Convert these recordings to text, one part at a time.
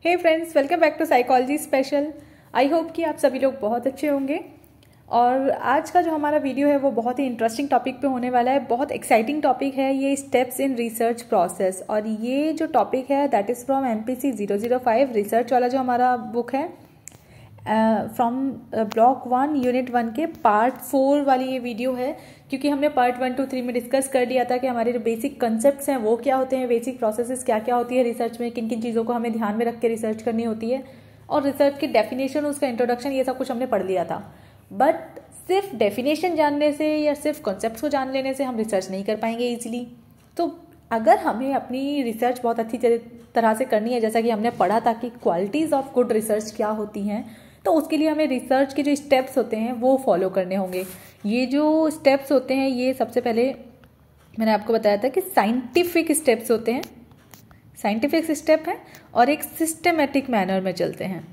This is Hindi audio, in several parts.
Hey friends, welcome back to psychology special. I hope कि आप सभी लोग बहुत अच्छे होंगे। और आज का जो हमारा वीडियो है वो बहुत ही इंटरेस्टिंग टॉपिक पे होने वाला है। बहुत एक्साइटिंग टॉपिक है ये, स्टेप्स इन रिसर्च प्रोसेस। और ये जो टॉपिक है that is from MPC 005 research वाला जो हमारा बुक है, फ्रॉम ब्लॉक 1 यूनिट 1 के पार्ट 4 वाली ये वीडियो है। क्योंकि हमने पार्ट 1 2 3 में डिस्कस कर लिया था कि हमारे जो बेसिक कंसेप्ट्स हैं वो क्या होते हैं, बेसिक प्रोसेसेस क्या क्या होती है रिसर्च में, किन किन चीज़ों को हमें ध्यान में रख के रिसर्च करनी होती है, और रिसर्च की डेफिनेशन, उसका इंट्रोडक्शन, ये सब कुछ हमने पढ़ लिया था। बट सिर्फ डेफिनेशन जानने से या सिर्फ कॉन्सेप्ट्स को जान लेने से हम रिसर्च नहीं कर पाएंगे ईजिली। तो अगर हमें अपनी रिसर्च बहुत अच्छी तरह से करनी है, जैसा कि हमने पढ़ा था कि क्वालिटीज़ ऑफ गुड रिसर्च क्या होती हैं, तो उसके लिए हमें रिसर्च के जो स्टेप्स होते हैं वो फॉलो करने होंगे। ये जो स्टेप्स होते हैं ये सबसे पहले मैंने आपको बताया था कि साइंटिफिक स्टेप्स होते हैं, साइंटिफिक स्टेप हैं और एक सिस्टमेटिक मैनर में चलते हैं,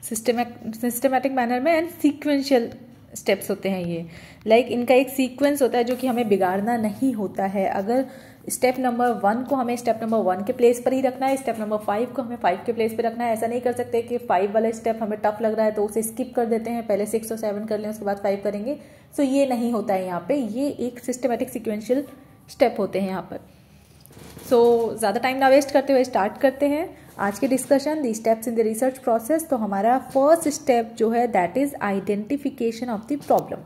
सिस्टमेटिक मैनर में, एंड सीक्वेंशियल स्टेप्स होते हैं ये। लाइक इनका एक सीक्वेंस होता है जो कि हमें बिगाड़ना नहीं होता है। अगर स्टेप नंबर 1 को हमें स्टेप नंबर 1 के प्लेस पर ही रखना है, स्टेप नंबर 5 को हमें 5 के प्लेस पर रखना है। ऐसा नहीं कर सकते कि 5 वाला स्टेप हमें टफ लग रहा है तो उसे स्किप कर देते हैं, पहले 6 और 7 कर लें उसके बाद 5 करेंगे। सो ये नहीं होता है यहाँ पे, ये एक सिस्टमेटिक सिक्वेंशियल स्टेप होते हैं यहाँ पर। सो ज़्यादा टाइम ना वेस्ट करते हुए स्टार्ट करते हैं आज के discussion, the steps in the research process. तो हमारा फर्स्ट स्टेप जो है that is identification of the problem.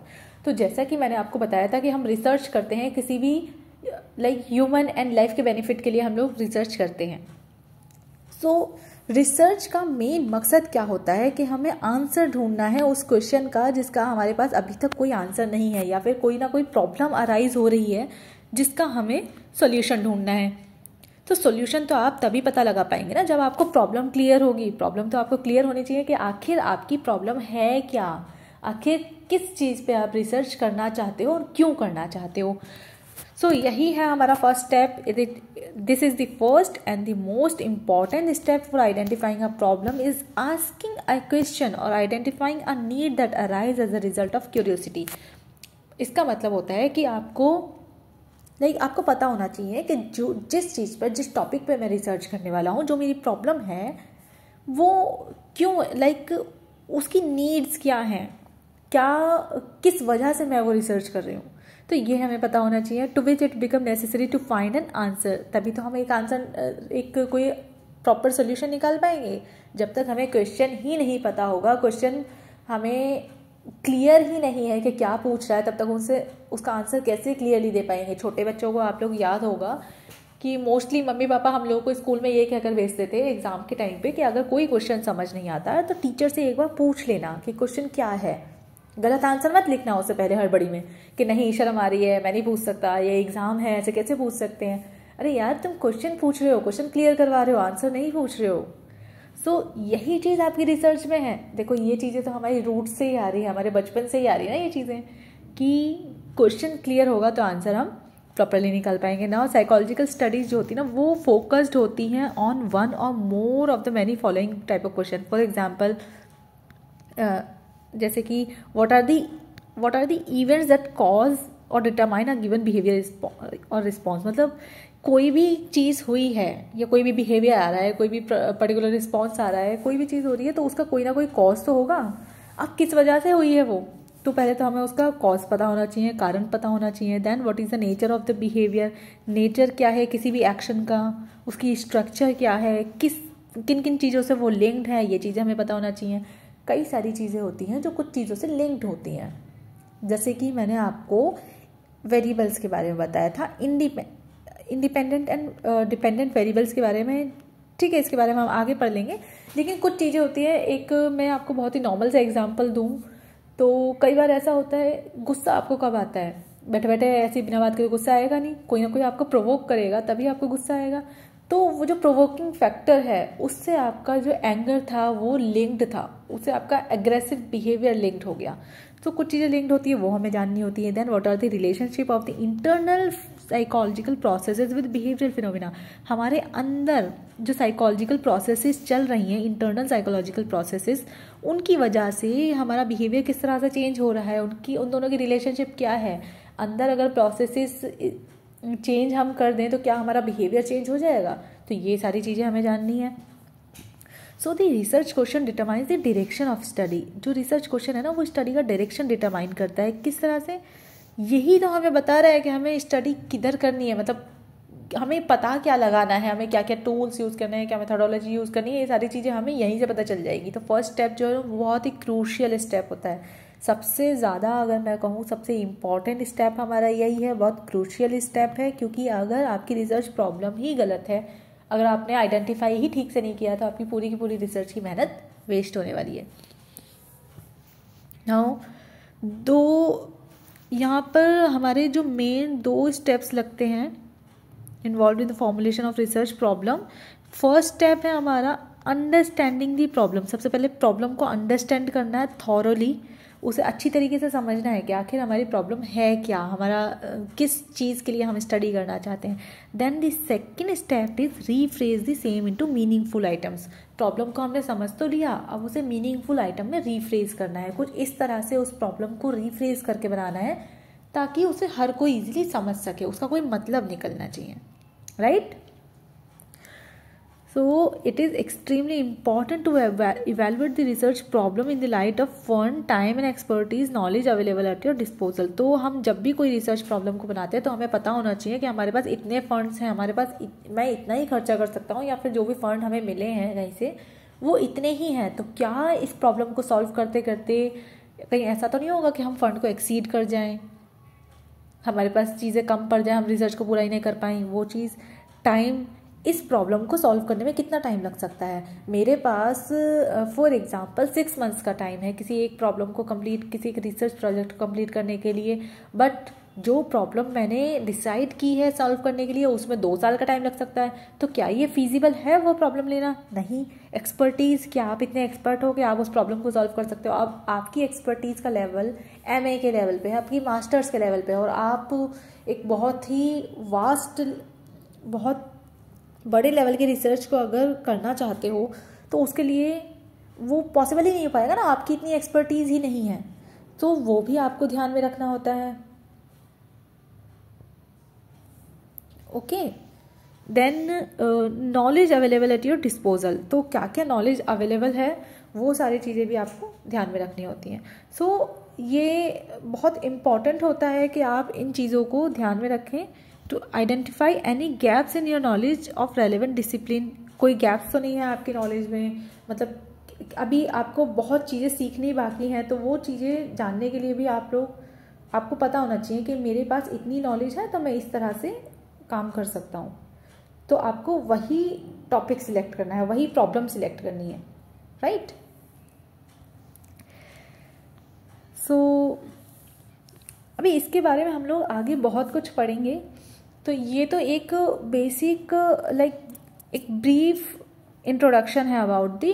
तो जैसा कि मैंने आपको बताया था कि हम रिसर्च करते हैं किसी भी लाइक ह्यूमन एंड लाइफ के बेनिफिट के लिए हम लोग रिसर्च करते हैं। सो रिसर्च का मेन मकसद क्या होता है कि हमें आंसर ढूंढना है उस क्वेश्चन का जिसका हमारे पास अभी तक कोई आंसर नहीं है, या फिर कोई ना कोई प्रॉब्लम अराइज हो रही है जिसका हमें सॉल्यूशन ढूंढना है। तो सॉल्यूशन तो आप तभी पता लगा पाएंगे ना जब आपको प्रॉब्लम क्लियर होगी। प्रॉब्लम तो आपको क्लियर होनी चाहिए कि आखिर आपकी प्रॉब्लम है क्या, आखिर किस चीज़ पे आप रिसर्च करना चाहते हो और क्यों करना चाहते हो। सो यही है हमारा first step. This is the first and the most important step for identifying a problem is asking a question और identifying a need that arise as a result of curiosity. इसका मतलब होता है कि आपको आपको पता होना चाहिए कि जो जिस चीज़ पर, जिस टॉपिक पे मैं रिसर्च करने वाला हूँ, जो मेरी प्रॉब्लम है वो क्यों, उसकी नीड्स क्या हैं, क्या किस वजह से मैं वो रिसर्च कर रही हूँ। तो ये हमें पता होना चाहिए। To which it become necessary to find an answer. तभी तो हम एक आंसर, एक कोई प्रॉपर सोल्यूशन निकाल पाएंगे। जब तक हमें क्वेश्चन ही नहीं पता होगा, क्वेश्चन हमें क्लियर ही नहीं है कि क्या पूछ रहा है, तब तक उनसे उसका आंसर कैसे क्लियरली दे पाएंगे। छोटे बच्चों को आप लोग याद होगा कि मोस्टली मम्मी पापा हम लोगों को स्कूल में ये कहकर भेजते थे एग्जाम के टाइम पे कि अगर कोई क्वेश्चन समझ नहीं आता है तो टीचर से एक बार पूछ लेना कि क्वेश्चन क्या है। गलत आंसर मत लिखना उससे पहले हड़बड़ी में कि नहीं शर्म आ रही है, मैं नहीं पूछ सकता, ये एग्जाम है, ऐसे कैसे पूछ सकते हैं। अरे यार, तुम क्वेश्चन पूछ रहे हो, क्वेश्चन क्लियर करवा रहे हो, आंसर नहीं पूछ रहे हो। सो यही चीज़ आपकी रिसर्च में है। देखो ये चीज़ें तो हमारी रूट से ही आ रही है, हमारे बचपन से ही आ रही है ना ये चीज़ें, कि क्वेश्चन क्लियर होगा तो आंसर हम प्रॉपरली निकाल पाएंगे ना। साइकोलॉजिकल स्टडीज़ जो होती है ना वो फोकस्ड होती हैं on one or more of the many following type of question. For example जैसे कि what are the events that cause or determine a given behaviour or response. मतलब कोई भी चीज़ हुई है या कोई भी बिहेवियर आ रहा है, कोई भी पर्टिकुलर रिस्पॉन्स आ रहा है, कोई भी चीज़ हो रही है तो उसका कोई ना कोई कॉज तो होगा। अब किस वजह से हुई है वो, तो पहले तो हमें उसका कॉज पता होना चाहिए, कारण पता होना चाहिए। Then what is the nature of the behaviour, nature क्या है किसी भी एक्शन का, उसकी स्ट्रक्चर क्या है, किन किन चीज़ों से वो लिंक्ड है, ये चीज़ें हमें पता होना चाहिए। कई सारी चीज़ें होती हैं जो कुछ चीज़ों से लिंक्ड होती हैं। जैसे कि मैंने आपको वेरिएबल्स के बारे में बताया था, इंडिपेंडेंट एंड डिपेंडेंट वेरिएबल्स के बारे में। ठीक है, इसके बारे में हम आगे पढ़ लेंगे। लेकिन कुछ चीज़ें होती है, एक मैं आपको बहुत ही नॉर्मल सा एग्जांपल दूं तो कई बार ऐसा होता है, गुस्सा आपको कब आता है? बैठे बैठे ऐसी बिना बात के गुस्सा आएगा नहीं, कोई ना कोई आपको प्रोवोक करेगा तभी आपको गुस्सा आएगा। तो वो जो प्रोवोकिंग फैक्टर है उससे आपका जो एंगर था वो लिंक्ड था, उससे आपका एग्रेसिव बिहेवियर लिंक्ड हो गया। तो कुछ चीज़ें लिंक्ड होती है वो हमें जाननी होती है। Then what are the relationship of the internal psychological processes with behavioural phenomena. हमारे अंदर जो साइकोलॉजिकल प्रोसेसेस चल रही हैं, इंटरनल साइकोलॉजिकल प्रोसेसेस, उनकी वजह से हमारा बिहेवियर किस तरह से चेंज हो रहा है, उन दोनों की रिलेशनशिप क्या है। अंदर अगर प्रोसेसेस चेंज हम कर दें तो क्या हमारा बिहेवियर चेंज हो जाएगा। तो ये सारी चीज़ें हमें जाननी है। So the research question determines the direction of study. जो रिसर्च क्वेश्चन है ना वो स्टडी का डायरेक्शन डिटरमाइन करता है। किस तरह से? यही तो हमें बता रहा है कि हमें स्टडी किधर करनी है, मतलब हमें पता क्या लगाना है, हमें क्या क्या टूल्स यूज़ करने हैं, क्या मेथोडोलॉजी यूज़ करनी है, ये सारी चीज़ें हमें यहीं से पता चल जाएगी। तो फर्स्ट स्टेप जो है वो बहुत ही क्रूशियल स्टेप होता है। सबसे ज़्यादा अगर मैं कहूँ सबसे इम्पॉर्टेंट स्टेप हमारा यही है, बहुत क्रूशियल स्टेप है, क्योंकि अगर आपकी रिसर्च प्रॉब्लम ही गलत है, अगर आपने आइडेंटिफाई ही ठीक से नहीं किया तो आपकी पूरी की पूरी रिसर्च की मेहनत वेस्ट होने वाली है। नाउ यहाँ पर हमारे जो मेन 2 स्टेप्स लगते हैं involve in the formulation of research problem. First step है हमारा अंडरस्टैंडिंग दी प्रॉब्लम। सबसे पहले प्रॉब्लम को अंडरस्टैंड करना है थॉरोली, उसे अच्छी तरीके से समझना है कि आखिर हमारी प्रॉब्लम है क्या, हमारा किस चीज़ के लिए हम स्टडी करना चाहते हैं। Then the second step is rephrase the same into meaningful items. Problem को हमने समझ तो लिया, अब उसे मीनिंगफुल आइटम में रीफ्रेज करना है। कुछ इस तरह से उस प्रॉब्लम को रीफ्रेज करके बनाना है ताकि उसे हर कोई इजीली समझ सके, उसका कोई मतलब निकलना चाहिए, right. So it is extremely important to evaluate the research problem in the light of fund, time and expertise, knowledge available at your disposal। तो हम जब भी कोई रिसर्च प्रॉब्लम को बनाते हैं तो हमें पता होना चाहिए कि हमारे पास इतने फंड्स हैं, हमारे पास मैं इतना ही खर्चा कर सकता हूँ, या फिर जो भी फंड हमें मिले हैं कहीं से वो इतने ही हैं। तो क्या इस प्रॉब्लम को सॉल्व करते करते कहीं ऐसा तो नहीं होगा कि हम फंड को एक्सीड कर जाएं, हमारे पास चीज़ें कम पड़ जाए, हम रिसर्च को पूरा ही नहीं कर पाएँ। वो चीज़ टाइम, इस प्रॉब्लम को सॉल्व करने में कितना टाइम लग सकता है। मेरे पास फॉर एग्जांपल 6 मंथ्स का टाइम है किसी एक प्रॉब्लम को कंप्लीट, किसी एक रिसर्च प्रोजेक्ट को कंप्लीट करने के लिए, बट जो प्रॉब्लम मैंने डिसाइड की है सॉल्व करने के लिए उसमें 2 साल का टाइम लग सकता है। तो क्या ये फीजिबल है वो प्रॉब्लम लेना? नहीं। एक्सपर्टीज़, क्या आप इतने एक्सपर्ट हो कि आप उस प्रॉब्लम को सॉल्व कर सकते हो? अब आपकी एक्सपर्टीज़ का लेवल MA के लेवल पे है, आपकी मास्टर्स के लेवल पे है, और आप एक बहुत ही वास्ट, बहुत बड़े लेवल की रिसर्च को अगर करना चाहते हो तो उसके लिए वो पॉसिबल ही नहीं हो पाएगा ना, आपकी इतनी एक्सपर्टीज़ ही नहीं है। तो वो भी आपको ध्यान में रखना होता है। Okay, then knowledge available at your disposal. तो क्या क्या नॉलेज अवेलेबल है वो सारी चीज़ें भी आपको ध्यान में रखनी होती हैं। सो ये बहुत इम्पॉर्टेंट होता है कि आप इन चीज़ों को ध्यान में रखें to identify any gaps in your knowledge of relevant discipline. कोई गैप्स तो नहीं है आपकी नॉलेज में, मतलब अभी आपको बहुत चीज़ें सीखनी बाकी हैं, तो वो चीज़ें जानने के लिए भी आपको पता होना चाहिए कि मेरे पास इतनी नॉलेज है तो मैं इस तरह से काम कर सकता हूँ। तो आपको वही टॉपिक सिलेक्ट करना है, वही प्रॉब्लम सिलेक्ट करनी है, राइट। सो अभी इसके बारे में हम लोग आगे बहुत कुछ पढ़ेंगे। तो ये तो एक बेसिक एक ब्रीफ इंट्रोडक्शन है about the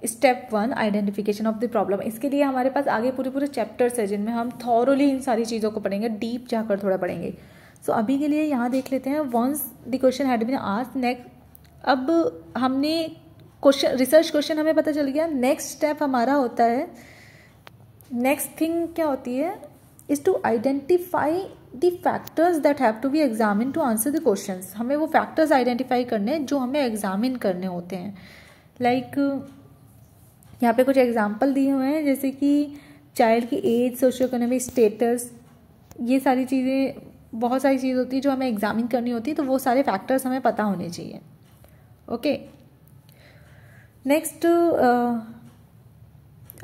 step 1 identification of the problem. इसके लिए हमारे पास आगे पूरे चैप्टर्स है जिनमें हम थॉरोली इन सारी चीज़ों को पढ़ेंगे, डीप जाकर थोड़ा पढ़ेंगे। सो अभी के लिए यहाँ देख लेते हैं once the question had been asked next. अब हमने रिसर्च क्वेश्चन हमें पता चल गया। नेक्स्ट स्टेप हमारा होता है, नेक्स्ट थिंग क्या होती है, is to identify the factors that have to be examine to answer the questions. हमें वो फैक्टर्स आइडेंटिफाई करने जो हमें एग्जामिन करने होते हैं। लाइक यहाँ पे कुछ एग्जाम्पल दिए हुए हैं, जैसे कि चाइल्ड की एज, सोशियो इकोनॉमिक स्टेटस, ये सारी चीज़ें, बहुत सारी चीज़ होती है जो हमें एग्जामिन करनी होती है, तो वो सारे फैक्टर्स हमें पता होने चाहिए। ओके, नेक्स्ट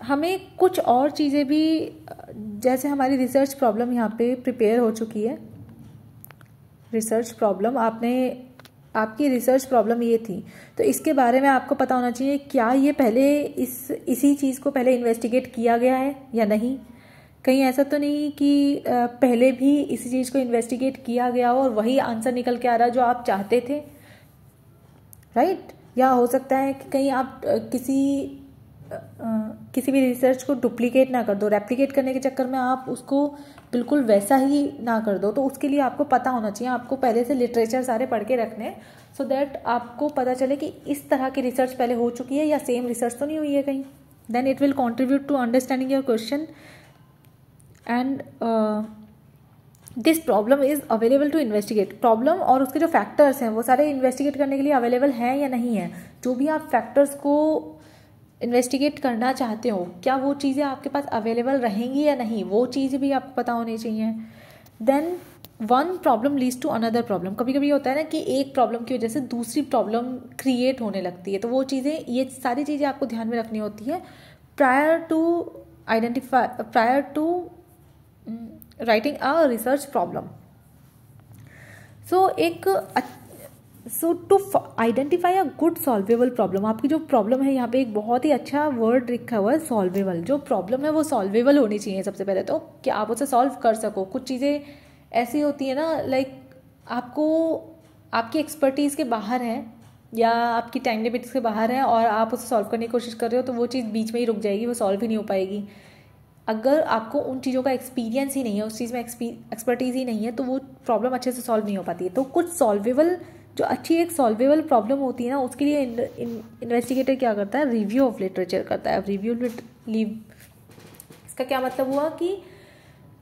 हमें कुछ और चीज़ें भी, जैसे हमारी रिसर्च प्रॉब्लम यहाँ पे प्रिपेयर हो चुकी है। रिसर्च प्रॉब्लम आपकी रिसर्च प्रॉब्लम ये थी, तो इसके बारे में आपको पता होना चाहिए क्या ये पहले इसी चीज़ को पहले इन्वेस्टिगेट किया गया है या नहीं। कहीं ऐसा तो नहीं कि पहले भी इसी चीज़ को इन्वेस्टिगेट किया गया हो और वही आंसर निकल के आ रहा जो आप चाहते थे, राइट। या हो सकता है कि कहीं आप किसी भी रिसर्च को डुप्लीकेट ना कर दो, रेप्लिकेट करने के चक्कर में आप उसको बिल्कुल वैसा ही ना कर दो। तो उसके लिए आपको पता होना चाहिए, आपको पहले से लिटरेचर सारे पढ़ के रखने, सो दैट आपको पता चले कि इस तरह की रिसर्च पहले हो चुकी है या सेम रिसर्च तो नहीं हुई है कहीं। Then it will contribute to understanding your question and this problem is available to investigate. Problem और उसके जो फैक्टर्स हैं वो सारे इन्वेस्टिगेट करने के लिए अवेलेबल हैं या नहीं है। जो भी आप फैक्टर्स को इन्वेस्टिगेट करना चाहते हो, क्या वो चीज़ें आपके पास अवेलेबल रहेंगी या नहीं, वो चीज़ें भी आपको पता होनी चाहिए। Then one problem leads to another problem. कभी कभी होता है ना कि एक प्रॉब्लम की वजह से दूसरी प्रॉब्लम क्रिएट होने लगती है, तो वो चीज़ें, ये सारी चीज़ें आपको ध्यान में रखनी होती है prior to writing a research problem. So to identify a good solvable problem, आपकी जो प्रॉब्लम है, यहाँ पे एक बहुत ही अच्छा वर्ड लिखा हुआ है सॉल्वेबल। जो प्रॉब्लम है वो सॉल्वेबल होनी चाहिए सबसे पहले तो, कि आप उसे सॉल्व कर सको। कुछ चीज़ें ऐसी होती है ना, लाइक आपको आपकी एक्सपर्टीज़ के बाहर है या आपकी टाइम लिमिट्स के बाहर है और आप उसे सॉल्व करने की कोशिश कर रहे हो, तो वो चीज़ बीच में ही रुक जाएगी, वो सॉल्व ही नहीं हो पाएगी। अगर आपको उन चीज़ों का एक्सपीरियंस ही नहीं है, उस चीज़ में एक्सपर्टीज़ ही नहीं है, तो वो प्रॉब्लम अच्छे से सॉल्व नहीं हो पाती है। तो कुछ सॉल्वेबल, जो अच्छी एक सॉल्वेबल प्रॉब्लम होती है ना, उसके लिए इन्वेस्टिगेटर क्या करता है, रिव्यू ऑफ लिटरेचर करता है। इसका क्या मतलब हुआ कि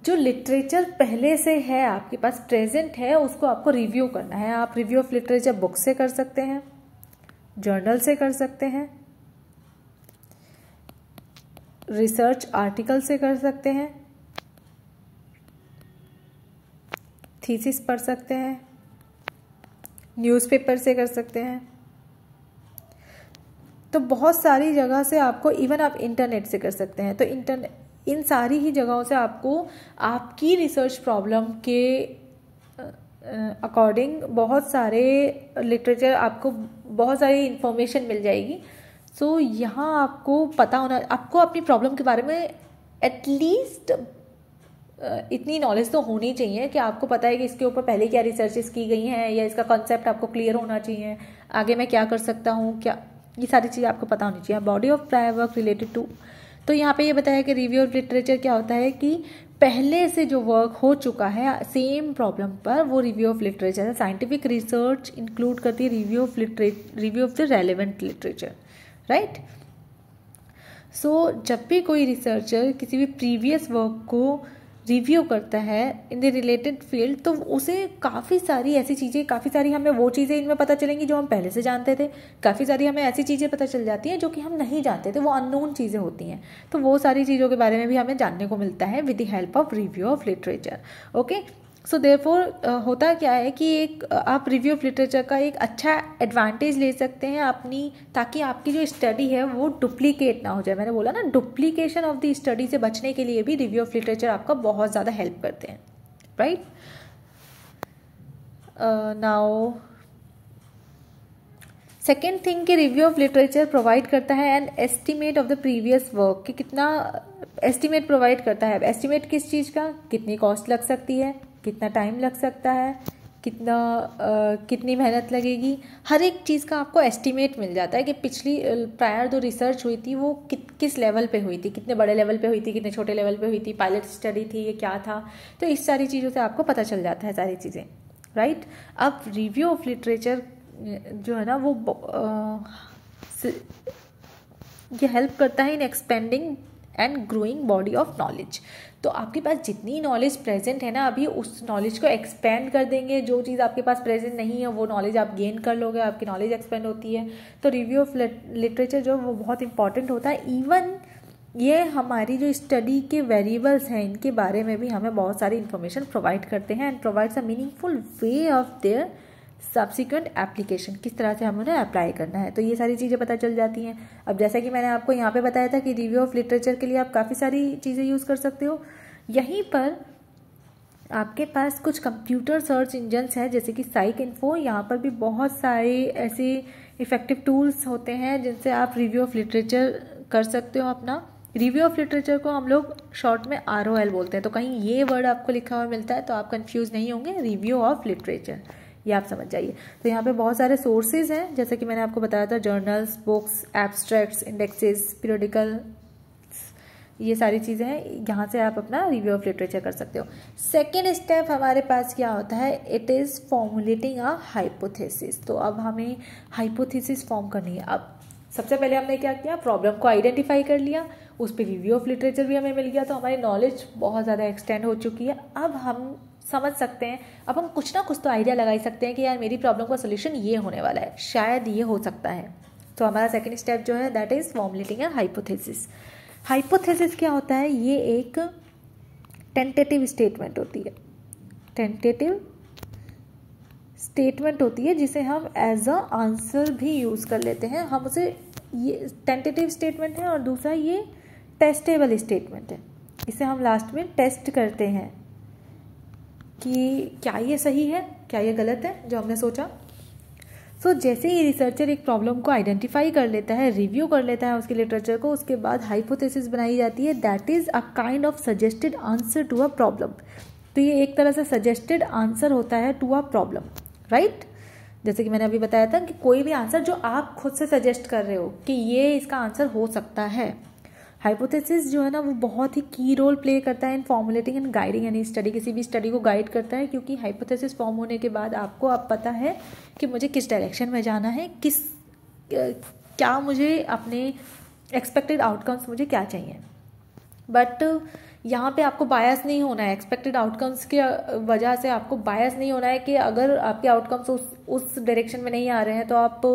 जो लिटरेचर पहले से है आपके पास, प्रेजेंट है, उसको आपको रिव्यू करना है। आप रिव्यू ऑफ लिटरेचर बुक से कर सकते हैं, जर्नल से कर सकते हैं, रिसर्च आर्टिकल से कर सकते हैं, थीसिस पढ़ सकते हैं, न्यूज़पेपर से कर सकते हैं। तो बहुत सारी जगह से आपको, इवन आप इंटरनेट से कर सकते हैं। तो इन सारी ही जगहों से आपको आपकी रिसर्च प्रॉब्लम के अकॉर्डिंग बहुत सारे लिटरेचर, आपको बहुत सारी इंफॉर्मेशन मिल जाएगी। सो यहाँ आपको पता होना, आपको अपनी प्रॉब्लम के बारे में एटलीस्ट इतनी नॉलेज तो होनी चाहिए कि आपको पता है कि इसके ऊपर पहले क्या रिसर्चेस की गई हैं, या इसका कॉन्सेप्ट आपको क्लियर होना चाहिए, आगे मैं क्या कर सकता हूँ, क्या, ये सारी चीज़ें आपको पता होनी चाहिए। Body of prior work related to, तो यहाँ पे ये बताया कि रिव्यू ऑफ लिटरेचर क्या होता है कि पहले से जो वर्क हो चुका है सेम प्रॉब्लम पर, वो रिव्यू ऑफ लिटरेचर है। साइंटिफिक रिसर्च इंक्लूड करती है review of the relevant literature, right. So जब भी कोई रिसर्चर किसी भी प्रीवियस वर्क को रिव्यू करता है इन द रिलेटेड फील्ड, तो उसे काफ़ी सारी ऐसी चीज़ें, काफ़ी सारी हमें वो चीज़ें इनमें पता चलेंगी जो हम पहले से जानते थे, काफ़ी सारी हमें ऐसी चीज़ें पता चल जाती हैं जो कि हम नहीं जानते थे, वो अननोन चीज़ें होती हैं। तो वो सारी चीज़ों के बारे में भी हमें जानने को मिलता है with the help of review of literature. Okay, so therefore होता क्या है कि एक आप रिव्यू ऑफ लिटरेचर का एक अच्छा एडवांटेज ले सकते हैं अपनी, ताकि आपकी जो स्टडी है वो डुप्लीकेट ना हो जाए। मैंने बोला ना, डुप्लीकेशन ऑफ द स्टडी से बचने के लिए भी रिव्यू ऑफ लिटरेचर आपका बहुत ज़्यादा हेल्प करते हैं, राइट। नाउ सेकेंड थिंग कि रिव्यू ऑफ लिटरेचर प्रोवाइड करता है an estimate of the previous work, कि कितना एस्टिमेट प्रोवाइड करता है। एस्टिमेट किस चीज़ का, कितनी कॉस्ट लग सकती है, कितना टाइम लग सकता है, कितनी मेहनत लगेगी, हर एक चीज़ का आपको एस्टिमेट मिल जाता है कि पिछली प्रायर जो रिसर्च हुई थी वो किस लेवल पे हुई थी, कितने बड़े लेवल पे हुई थी, कितने छोटे लेवल पे हुई थी, पायलट स्टडी थी, ये क्या था। तो इस सारी चीज़ों से आपको पता चल जाता है सारी चीज़ें, राइट। अब रिव्यू ऑफ लिटरेचर जो है ना, वो ये हेल्प करता है in expanding and growing body of knowledge. तो आपके पास जितनी नॉलेज प्रेजेंट है ना अभी, उस नॉलेज को एक्सपेंड कर देंगे। जो चीज़ आपके पास प्रेजेंट नहीं है वो नॉलेज आप गेन कर लोगे, आपकी नॉलेज एक्सपेंड होती है। तो रिव्यू ऑफ लिटरेचर जो वो बहुत इंपॉर्टेंट होता है। इवन ये हमारी जो स्टडी के वेरिएबल्स हैं इनके बारे में भी हमें बहुत सारी इन्फॉर्मेशन प्रोवाइड करते हैं and provides a meaningful way of their subsequent application, किस तरह से हमें उन्हें अप्लाई करना है। तो ये सारी चीज़ें पता चल जाती हैं। अब जैसा कि मैंने आपको यहाँ पे बताया था कि रिव्यू ऑफ लिटरेचर के लिए आप काफ़ी सारी चीज़ें यूज़ कर सकते हो। यहीं पर आपके पास कुछ कंप्यूटर सर्च इंजन्स हैं जैसे कि साइक इन्फो, यहाँ पर भी बहुत सारे ऐसे इफ़ेक्टिव टूल्स होते हैं जिनसे आप रिव्यू ऑफ लिटरेचर कर सकते हो अपना। रिव्यू ऑफ लिटरेचर को हम लोग शॉर्ट में ROL बोलते हैं। तो कहीं ये वर्ड आपको लिखा हुआ मिलता है तो आप कंफ्यूज नहीं होंगे, रिव्यू ऑफ लिटरेचर, ये आप समझ जाइए। तो यहाँ पे बहुत सारे सोर्सेज हैं जैसे कि मैंने आपको बताया था, journals, books, abstracts, indexes, periodical, ये सारी चीज़ें हैं, यहाँ से आप अपना रिव्यू ऑफ लिटरेचर कर सकते हो। सेकेंड स्टेप हमारे पास क्या होता है, it is formulating a hypothesis. तो अब हमें हाइपोथेसिस फॉर्म करनी है। अब सबसे पहले हमने क्या किया, प्रॉब्लम को आइडेंटिफाई कर लिया, उस पर रिव्यू ऑफ लिटरेचर भी हमें मिल गया, तो हमारी नॉलेज बहुत ज़्यादा एक्सटेंड हो चुकी है। अब हम समझ सकते हैं, अब हम कुछ ना कुछ तो आइडिया लगा ही सकते हैं कि यार मेरी प्रॉब्लम का सोल्यूशन ये होने वाला है, शायद ये हो सकता है। तो हमारा सेकेंड स्टेप जो है that is formulating a hypothesis. Hypothesis क्या होता है? ये एक टेंटेटिव स्टेटमेंट होती है, टेंटेटिव स्टेटमेंट होती है जिसे हम एज अ आंसर भी यूज़ कर लेते हैं। हम उसे, ये टेंटेटिव स्टेटमेंट है और दूसरा ये टेस्टेबल स्टेटमेंट है। इसे हम लास्ट में टेस्ट करते हैं कि क्या ये सही है, क्या ये गलत है जो हमने सोचा। सो जैसे ही रिसर्चर एक प्रॉब्लम को आइडेंटिफाई कर लेता है, रिव्यू कर लेता है उसके लिटरेचर को, उसके बाद हाइपोथेसिस बनाई जाती है that is a kind of suggested answer to a problem. तो ये एक तरह से सजेस्टेड आंसर होता है टू अ प्रॉब्लम, राइट। जैसे कि मैंने अभी बताया था कि कोई भी आंसर जो आप खुद से सजेस्ट कर रहे हो कि ये इसका आंसर हो सकता है। हाइपोथेसिस जो है ना वो बहुत ही की रोल प्ले करता है in formulating and guiding any study. किसी भी स्टडी को गाइड करता है, क्योंकि हाइपोथेसिस फॉर्म होने के बाद आपको अब पता है कि मुझे किस डायरेक्शन में जाना है, क्या मुझे अपने एक्सपेक्टेड आउटकम्स मुझे क्या चाहिए। बट यहाँ पे आपको बायस नहीं होना है, एक्सपेक्टेड आउटकम्स की वजह से आपको बायस नहीं होना है कि अगर आपके आउटकम्स उस डायरेक्शन में नहीं आ रहे हैं तो आप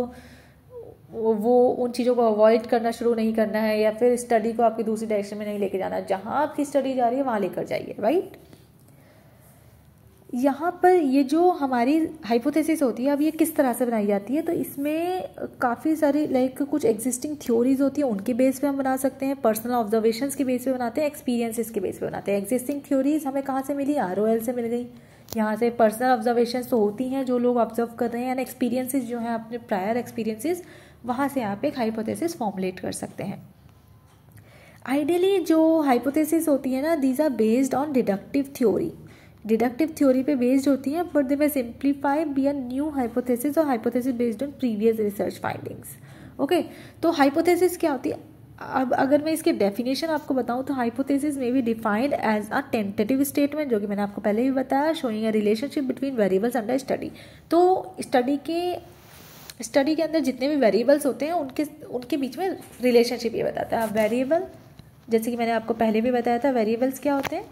वो उन चीज़ों को अवॉइड करना शुरू नहीं करना है, या फिर स्टडी को आपकी दूसरी डायरेक्शन में नहीं लेके जाना। जहाँ आपकी स्टडी जा रही है वहाँ लेकर जाइए, राइट। यहाँ पर ये जो हमारी हाइपोथेसिस होती है, अब ये किस तरह से बनाई जाती है, तो इसमें काफ़ी सारी कुछ एग्जिस्टिंग थ्योरीज होती है, उनके बेस पे हम बना सकते हैं, पर्सनल ऑब्जर्वेशंस के बेस पे बनाते हैं, एक्सपीरियंसेस के बेस पे बनाते हैं। एग्जिस्टिंग थ्योरीज हमें कहाँ से मिली? ROL से मिल गई। यहाँ से पर्सनल ऑब्जर्वेशंस तो होती हैं जो लोग ऑब्जर्व कर रहे हैं, एंड एक्सपीरियंसेस जो हैं अपने प्रायर एक्सपीरियंसेस, वहाँ से आप एक हाइपोथेसिस फॉर्मुलेट कर सकते हैं। आइडियली जो हाइपोथेसिस होती है ना, these are based on deductive theory, deductive theory पे बेस्ड होती है, but they may simplify be a new hypothesis और hypothesis based on previous research findings. Okay, तो हाइपोथेसिस क्या होती है? अब अगर मैं इसकी डेफिनेशन आपको बताऊं तो हाइपोथेसिस में be defined as a tentative statement, जो कि मैंने आपको पहले भी बताया, showing a relationship between variables under study. तो स्टडी के अंदर जितने भी वेरिएबल्स होते हैं उनके बीच में रिलेशनशिप ये बताता है। वेरिएबल, जैसे कि मैंने आपको पहले भी बताया था, वेरिएबल्स क्या होते हैं?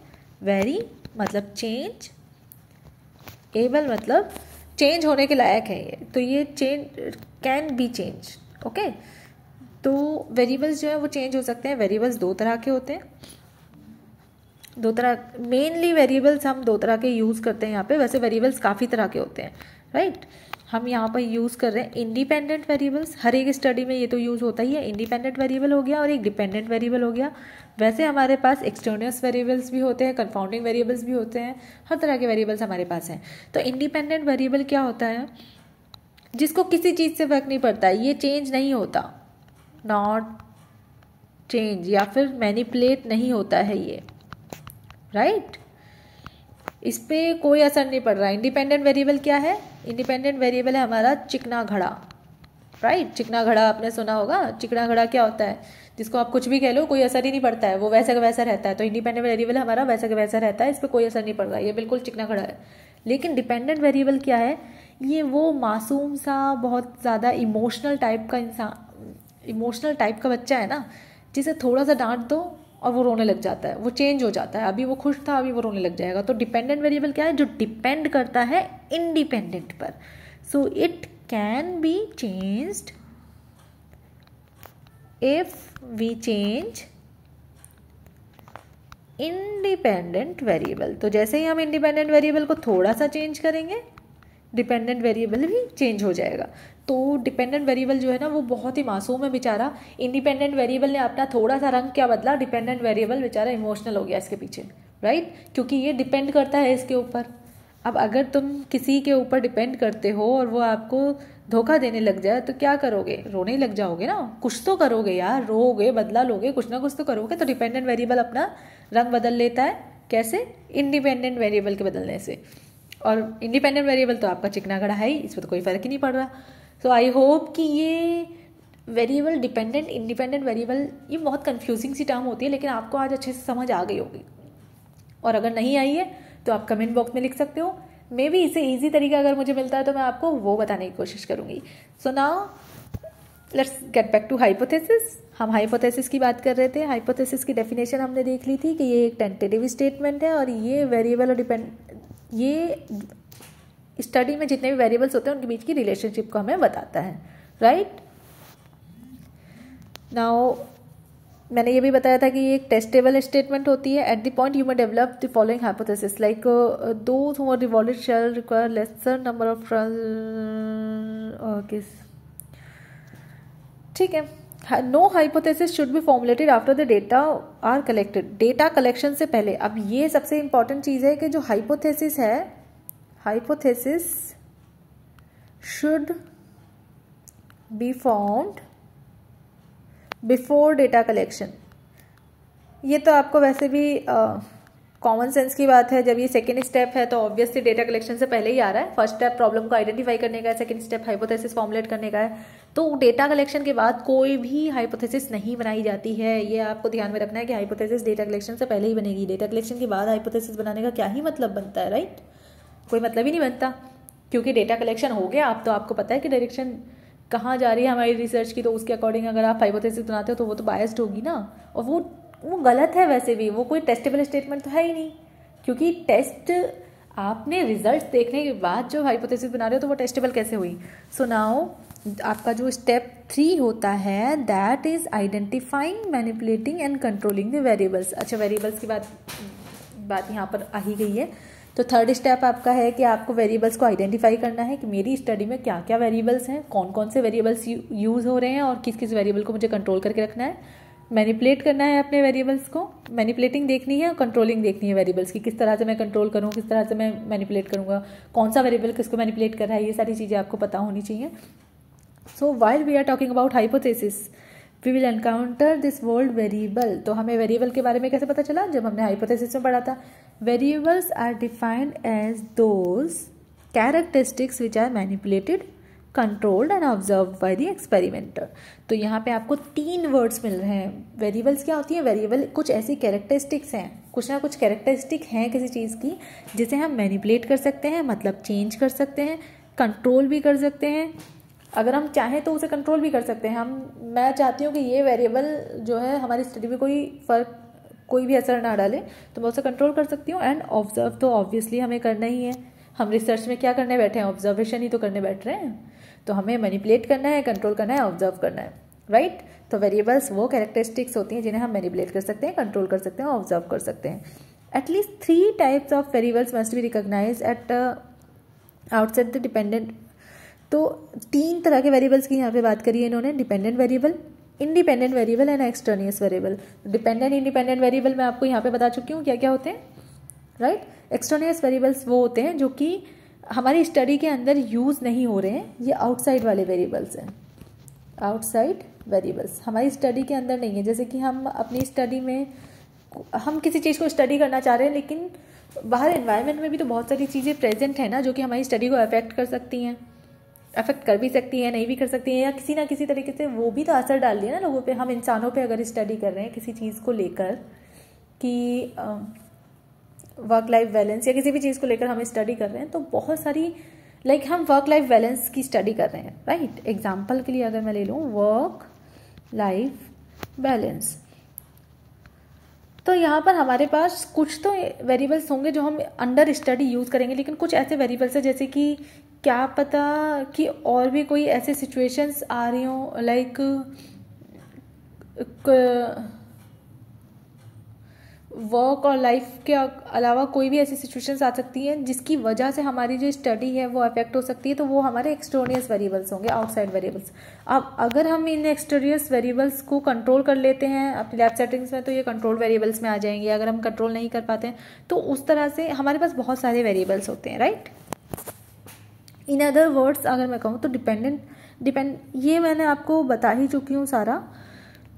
वेरी मतलब चेंज, एबल मतलब चेंज होने के लायक है ये, तो ये change can be change. Okay, तो वेरिएबल्स जो है वो चेंज हो सकते हैं। वेरिएबल्स दो तरह के होते हैं, मेनली वेरिएबल्स हम दो तरह के यूज़ करते हैं यहाँ पे। वैसे वेरिएबल्स काफ़ी तरह के होते हैं, राइट। हम यहाँ पर यूज़ कर रहे हैं इंडिपेंडेंट वेरिएबल्स। हर एक स्टडी में ये तो यूज़ होता ही है। इंडिपेंडेंट वेरिएबल हो गया और एक डिपेंडेंट वेरिएबल हो गया। वैसे हमारे पास एक्सटर्नस वेरिएबल्स भी होते हैं, कंफाउंडिंग वेरिएबल्स भी होते हैं, हर तरह के वेरिएबल्स हमारे पास हैं। तो इंडिपेंडेंट वेरिएबल क्या होता है? जिसको किसी चीज़ से फर्क नहीं पड़ता, ये चेंज नहीं होता, नॉट चेंज, या फिर मैनिपुलेट नहीं होता है ये, राइट। इस पर कोई असर नहीं पड़ रहा। इंडिपेंडेंट वेरिएबल क्या है? इंडिपेंडेंट वेरिएबल है हमारा चिकना घड़ा, राइट। चिकना घड़ा आपने सुना होगा। चिकना घड़ा क्या होता है? जिसको आप कुछ भी कह लो कोई असर ही नहीं पड़ता है, वो वैसा का वैसा रहता है। तो इंडिपेंडेंट वेरिएबल हमारा वैसा का वैसा रहता है, इस पर कोई असर नहीं पड़ रहा, ये बिल्कुल चिकना घड़ा है। लेकिन डिपेंडेंट वेरिएबल क्या है? ये वो मासूम सा, बहुत ज़्यादा इमोशनल टाइप का बच्चा है ना, जिसे थोड़ा सा डांट दो और वो रोने लग जाता है, वो चेंज हो जाता है। अभी वो खुश था, अभी वो रोने लग जाएगा। तो डिपेंडेंट वेरिएबल क्या है? जो डिपेंड करता है इंडिपेंडेंट पर। So it can be changed if we change independent variable. तो जैसे ही हम इंडिपेंडेंट वेरिएबल को थोड़ा सा चेंज करेंगे, डिपेंडेंट वेरिएबल भी चेंज हो जाएगा। तो डिपेंडेंट वेरिएबल जो है ना वो बहुत ही मासूम है बेचारा। इंडिपेंडेंट वेरिएबल ने अपना थोड़ा सा रंग क्या बदला, डिपेंडेंट वेरिएबल बेचारा इमोशनल हो गया इसके पीछे, राइट, क्योंकि ये डिपेंड करता है इसके ऊपर। अब अगर तुम किसी के ऊपर डिपेंड करते हो और वो आपको धोखा देने लग जाए तो क्या करोगे? रोने लग जाओगे ना, कुछ तो करोगे यार, रोगे, बदला लोगे, कुछ ना कुछ तो करोगे। तो डिपेंडेंट वेरिएबल अपना रंग बदल लेता है, कैसे? इंडिपेंडेंट वेरिएबल के बदलने से। और इंडिपेंडेंट वेरिएबल तो आपका चिकना घड़ा है ही, इस पर तो कोई फर्क ही नहीं पड़ रहा। सो आई होप कि ये वेरिएबल, डिपेंडेंट, इंडिपेंडेंट वेरिएबल, ये बहुत कंफ्यूजिंग सी टर्म होती है, लेकिन आपको आज अच्छे से समझ आ गई होगी। और अगर नहीं आई है तो आप कमेंट बॉक्स में लिख सकते हो। मे बी इसे ईजी तरीका अगर मुझे मिलता है तो मैं आपको वो बताने की कोशिश करूँगी। So now let's get back to hypothesis. हम हाइपोथेसिस की बात कर रहे थे। हाइपोथेसिस की डेफिनेशन हमने देख ली थी कि ये एक टेंटेटिव स्टेटमेंट है और ये वेरिएबल और ये स्टडी में जितने भी वेरिएबल्स होते हैं उनके बीच की रिलेशनशिप को हमें बताता है, राइट। नाउ मैंने ये भी बताया था कि ये एक टेस्टेबल स्टेटमेंट होती है. At the point you may develop the following hypothesis like those who are revolted shall require lesser number of case. ठीक है. No hypothesis should be formulated after the data are collected. Data collection से पहले. अब ये सबसे इंपॉर्टेंट चीज़ है कि जो हाइपोथेसिस है, hypothesis should be formed before data collection. ये तो आपको वैसे भी कॉमन सेंस की बात है. जब ये सेकेंड स्टेप है तो ऑब्वियसली डेटा कलेक्शन से पहले ही आ रहा है. फर्स्ट स्टेप प्रॉब्लम को आइडेंटिफाई करने का है, सेकेंड स्टेप हाइपोथेसिस फॉर्मुलेट करने का है. तो डेटा कलेक्शन के बाद कोई भी हाइपोथेसिस नहीं बनाई जाती है. ये आपको ध्यान में रखना है कि हाइपोथेसिस डेटा कलेक्शन से पहले ही बनेगी. डेटा कलेक्शन के बाद हाइपोथेसिस बनाने का क्या ही मतलब बनता है, राइट? कोई मतलब ही नहीं बनता, क्योंकि डेटा कलेक्शन हो गया. अब तो आपको पता है कि डायरेक्शन कहाँ जा रही है हमारी रिसर्च की, तो उसके अकॉर्डिंग अगर आप हाइपोथेसिस बनाते हो तो वो तो बायस्ड होगी ना. और वो गलत है. वैसे भी वो कोई टेस्टेबल स्टेटमेंट तो है ही नहीं, क्योंकि टेस्ट आपने रिजल्ट्स देखने के बाद जो हाइपोथेसिस बना रहे हो तो वो टेस्टेबल कैसे हुई. सो नाउ आपका जो स्टेप 3 होता है that is identifying, manipulating and controlling the variables. अच्छा, वेरिएबल्स की बात यहाँ पर आ ही गई है. तो थर्ड स्टेप आपका है कि आपको वेरिएबल्स को आइडेंटिफाई करना है कि मेरी स्टडी में क्या क्या वेरिएबल्स हैं, कौन कौन से वेरिएबल्स यूज़ हो रहे हैं और किस किस वेरिएबल को मुझे कंट्रोल करके रखना है. मैनिपुलेट करना है अपने वेरिएबल्स को. मैनिपुलेटिंग देखनी है और कंट्रोलिंग देखनी है वेरिएबल्स की. किस तरह से मैं कंट्रोल करूँ, किस तरह से मैं मैनिपुलेट करूँगा, कौन सा वेरिएबल किसको मैनिपुलेट कर रहा है, ये सारी चीज़ें आपको पता होनी चाहिए. So while we are talking about hypothesis we will encounter this word variable. तो हमें वेरिएबल के बारे में कैसे पता चला? जब हमने हाइपोथेसिस में पढ़ा था. Variables are defined as those characteristics which are manipulated, controlled and observe by the experimenter. तो यहाँ पे आपको 3 वर्ड्स मिल रहे हैं. वेरिएबल्स क्या होती है? वेरिएबल कुछ ऐसी कैरेक्टरिस्टिक्स हैं, कुछ ना कुछ कैरेक्टरिस्टिक हैं किसी चीज़ की, जिसे हम मैनिपुलेट कर सकते हैं, मतलब चेंज कर सकते हैं, कंट्रोल भी कर सकते हैं. अगर हम चाहें तो उसे कंट्रोल भी कर सकते हैं. मैं चाहती हूँ कि ये वेरिएबल जो है हमारी स्टडी में कोई भी असर ना डाले, तो मैं उसे कंट्रोल कर सकती हूँ. एंड ऑब्जर्व तो ऑब्वियसली हमें करना ही है. हम रिसर्च में क्या करने बैठे हैं? ऑब्जर्वेशन ही तो करने बैठ रहे हैं. तो हमें मैनिपुलेट करना है, कंट्रोल करना है, ऑब्जर्व करना है, राइट? तो वेरिएबल्स वो कैरेक्टरिस्टिक्स होती हैं जिन्हें हम मैनिपुलेट कर सकते हैं, कंट्रोल कर सकते हैं, ऑब्जर्व कर सकते हैं. At least 3 types of variables must be recognise at outside the dependent. तो 3 तरह के वेरिएबल्स की यहाँ पे बात करी है इन्होंने. Dependent variable, independent variable and extraneous variable. Dependent independent variable मैं आपको यहाँ पे बता चुकी हूँ क्या क्या होते हैं, राइट? एक्सटर्नियस वेरिएबल्स वो होते हैं जो कि हमारी स्टडी के अंदर यूज़ नहीं हो रहे हैं. ये आउटसाइड वाले वेरिएबल्स हैं. आउटसाइड वेरिएबल्स हमारी स्टडी के अंदर नहीं है. जैसे कि हम अपनी स्टडी में हम किसी चीज़ को स्टडी करना चाह रहे हैं, लेकिन बाहर एनवायरनमेंट में भी तो बहुत सारी चीज़ें प्रेजेंट है ना जो कि हमारी स्टडी को अफेक्ट कर सकती हैं. अफेक्ट कर भी सकती हैं, नहीं भी कर सकती हैं, या किसी ना किसी तरीके से वो भी तो असर डाल रही है ना लोगों पे. हम इंसानों पे अगर स्टडी कर रहे हैं किसी चीज़ को लेकर कि वर्क लाइफ बैलेंस या किसी भी चीज़ को लेकर हम स्टडी कर रहे हैं, तो बहुत सारी हम वर्क लाइफ बैलेंस की स्टडी कर रहे हैं, राइट? एग्जाम्पल के लिए अगर मैं ले लूँ वर्क लाइफ बैलेंस, तो यहाँ पर हमारे पास कुछ तो वेरिएबल्स होंगे जो हम अंडर स्टडी यूज़ करेंगे, लेकिन कुछ ऐसे वेरिएबल्स हैं जैसे कि क्या पता कि और भी कोई ऐसे सिचुएशंस आ रही हों, लाइक वर्क और लाइफ के अलावा कोई भी ऐसी सिचुएशंस आ सकती हैं जिसकी वजह से हमारी जो स्टडी है वो अफेक्ट हो सकती है. तो वो हमारे एक्सटर्नियस वेरिएबल्स होंगे, आउटसाइड वेरिएबल्स. अब अगर हम इन एक्सटर्नियस वेरिएबल्स को कंट्रोल कर लेते हैं अपनी लैब सेटिंग्स में, तो ये कंट्रोल वेरिएबल्स में आ जाएंगे. अगर हम कंट्रोल नहीं कर पाते हैं तो उस तरह से हमारे पास बहुत सारे वेरिएबल्स होते हैं, राइट? इन अदर वर्ड्स अगर मैं कहूँ तो डिपेंड ये मैंने आपको बता ही चुकी हूँ सारा.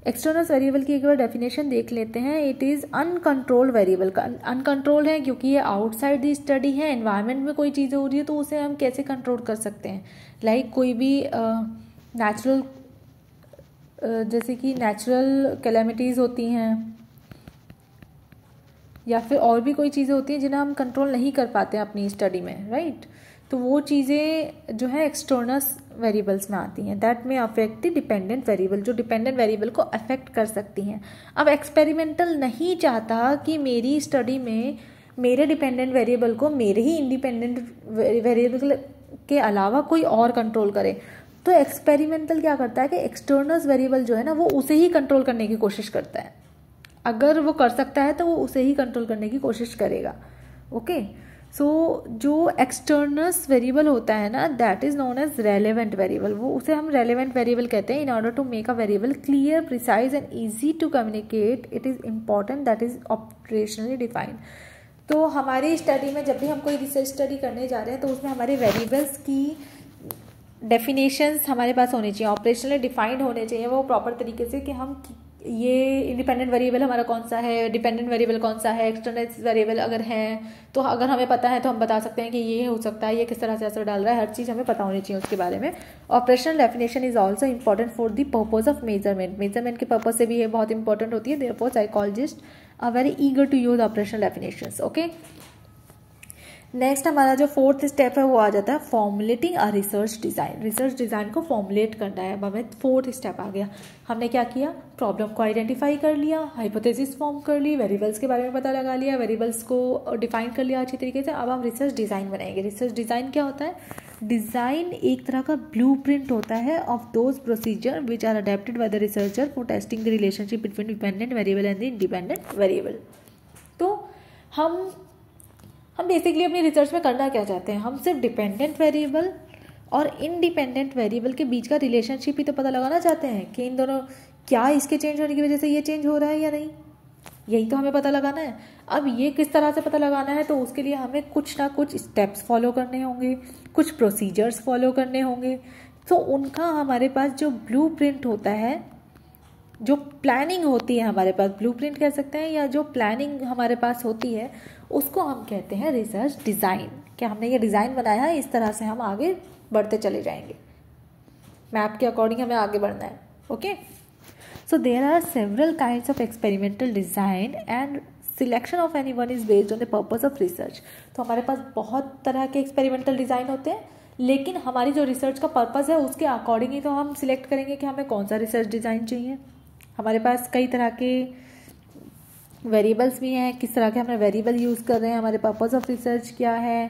एक्सटर्नल वेरिएबल की एक बार डेफिनेशन देख लेते हैं. It is uncontrolled variable. Uncontrol है क्योंकि ये आउटसाइड दी स्टडी है, एनवायरनमेंट में कोई चीज़ें हो रही है, तो उसे हम कैसे कंट्रोल कर सकते हैं? लाइक कोई भी नेचुरल जैसे कि नेचुरल कैलेमिटीज़ होती हैं या फिर और भी कोई चीज़ें होती हैं जिन्हें हम कंट्रोल नहीं कर पाते हैं अपनी स्टडी में, राइट? तो वो चीज़ें जो है एक्सटर्नस वेरिएबल्स में आती हैं. दैट में अफेक्ट द डिपेंडेंट वेरिएबल, जो डिपेंडेंट वेरिएबल को अफेक्ट कर सकती हैं. अब एक्सपेरिमेंटल नहीं चाहता कि मेरी स्टडी में मेरे डिपेंडेंट वेरिएबल को मेरे ही इंडिपेंडेंट वेरिएबल के अलावा कोई और कंट्रोल करे. तो एक्सपेरिमेंटल क्या करता है कि एक्सटर्नल वेरिएबल जो है ना वो उसे ही कंट्रोल करने की कोशिश करता है। अगर वो कर सकता है तो वो उसे ही कंट्रोल करने की कोशिश करेगा। ओके, सो जो एक्सटर्नल्स वेरिएबल होता है ना that is known as relevant variable, वो उसे हम रेलेवेंट वेरिएबल कहते हैं। In order to make a variable clear, precise and easy to communicate it is important that is operationally defined. तो हमारी स्टडी में जब भी हम कोई रिसर्च स्टडी करने जा रहे हैं तो उसमें हमारे वेरिएबल्स की डेफिनेशंस हमारे पास होनी चाहिए, ऑपरेशनली डिफाइंड होने चाहिए वो प्रॉपर तरीके से कि हम ये इंडिपेंडेंट वेरिएबल हमारा कौन सा है, डिपेंडेंट वेरिएबल कौन सा है, एक्सटर्नल वेरिएबल अगर है तो अगर हमें पता है तो हम बता सकते हैं कि ये हो सकता है, ये किस तरह से असर डाल रहा है, हर चीज़ हमें पता होनी चाहिए उसके बारे में। Operational definition is also important for the purpose of measurement, measurement के पर्पज से भी ये बहुत इंपॉर्टेंट होती है। Therefore psychologist are very eager to use operational definitions. Okay, next हमारा जो फोर्थ स्टेप है वो आ जाता है formulating a research design. Research design को फॉर्मुलेट करना है, अब हमें फोर्थ स्टेप आ गया। हमने क्या किया, प्रॉब्लम को आइडेंटिफाई कर लिया, हाइपोथेसिस फॉर्म कर ली, वेरिएबल्स के बारे में पता लगा लिया, वेरिएबल्स को डिफाइन कर लिया अच्छी तरीके से। अब हम रिसर्च डिज़ाइन बनाएंगे। रिसर्च डिज़ाइन क्या होता है, डिज़ाइन एक तरह का ब्लूप्रिंट होता है of those procedure which are adapted by the researcher for testing the relationship between dependent variable and the independent variable. तो हम बेसिकली अपनी रिसर्च में करना क्या चाहते हैं, हम सिर्फ डिपेंडेंट वेरिएबल और इंडिपेंडेंट वेरिएबल के बीच का रिलेशनशिप ही तो पता लगाना चाहते हैं कि इन दोनों क्या इसके चेंज होने की वजह से ये चेंज हो रहा है या नहीं, यही तो हमें पता लगाना है। अब ये किस तरह से पता लगाना है, तो उसके लिए हमें कुछ ना कुछ स्टेप्स फॉलो करने होंगे, कुछ प्रोसीजर्स फॉलो करने होंगे। तो उनका हमारे पास जो ब्लूप्रिंट होता है, जो प्लानिंग होती है हमारे पास, ब्लूप्रिंट कह सकते हैं, या जो प्लानिंग हमारे पास होती है उसको हम कहते हैं रिसर्च डिज़ाइन। क्या हमने ये डिज़ाइन बनाया है, इस तरह से हम आगे बढ़ते चले जाएंगे, मैप के अकॉर्डिंग हमें आगे बढ़ना है। Okay, so there are several kinds of experimental design and selection of any one is based on the purpose of research. तो हमारे पास बहुत तरह के एक्सपेरिमेंटल डिज़ाइन होते हैं, लेकिन हमारी जो रिसर्च का पर्पज़ है उसके अकॉर्डिंग ही तो हम सिलेक्ट करेंगे कि हमें कौन सा रिसर्च डिज़ाइन चाहिए। हमारे पास कई तरह के वेरिएबल्स भी हैं, किस तरह के हमने वेरिएबल यूज़ कर रहे हैं, हमारे पर्पस ऑफ रिसर्च क्या है।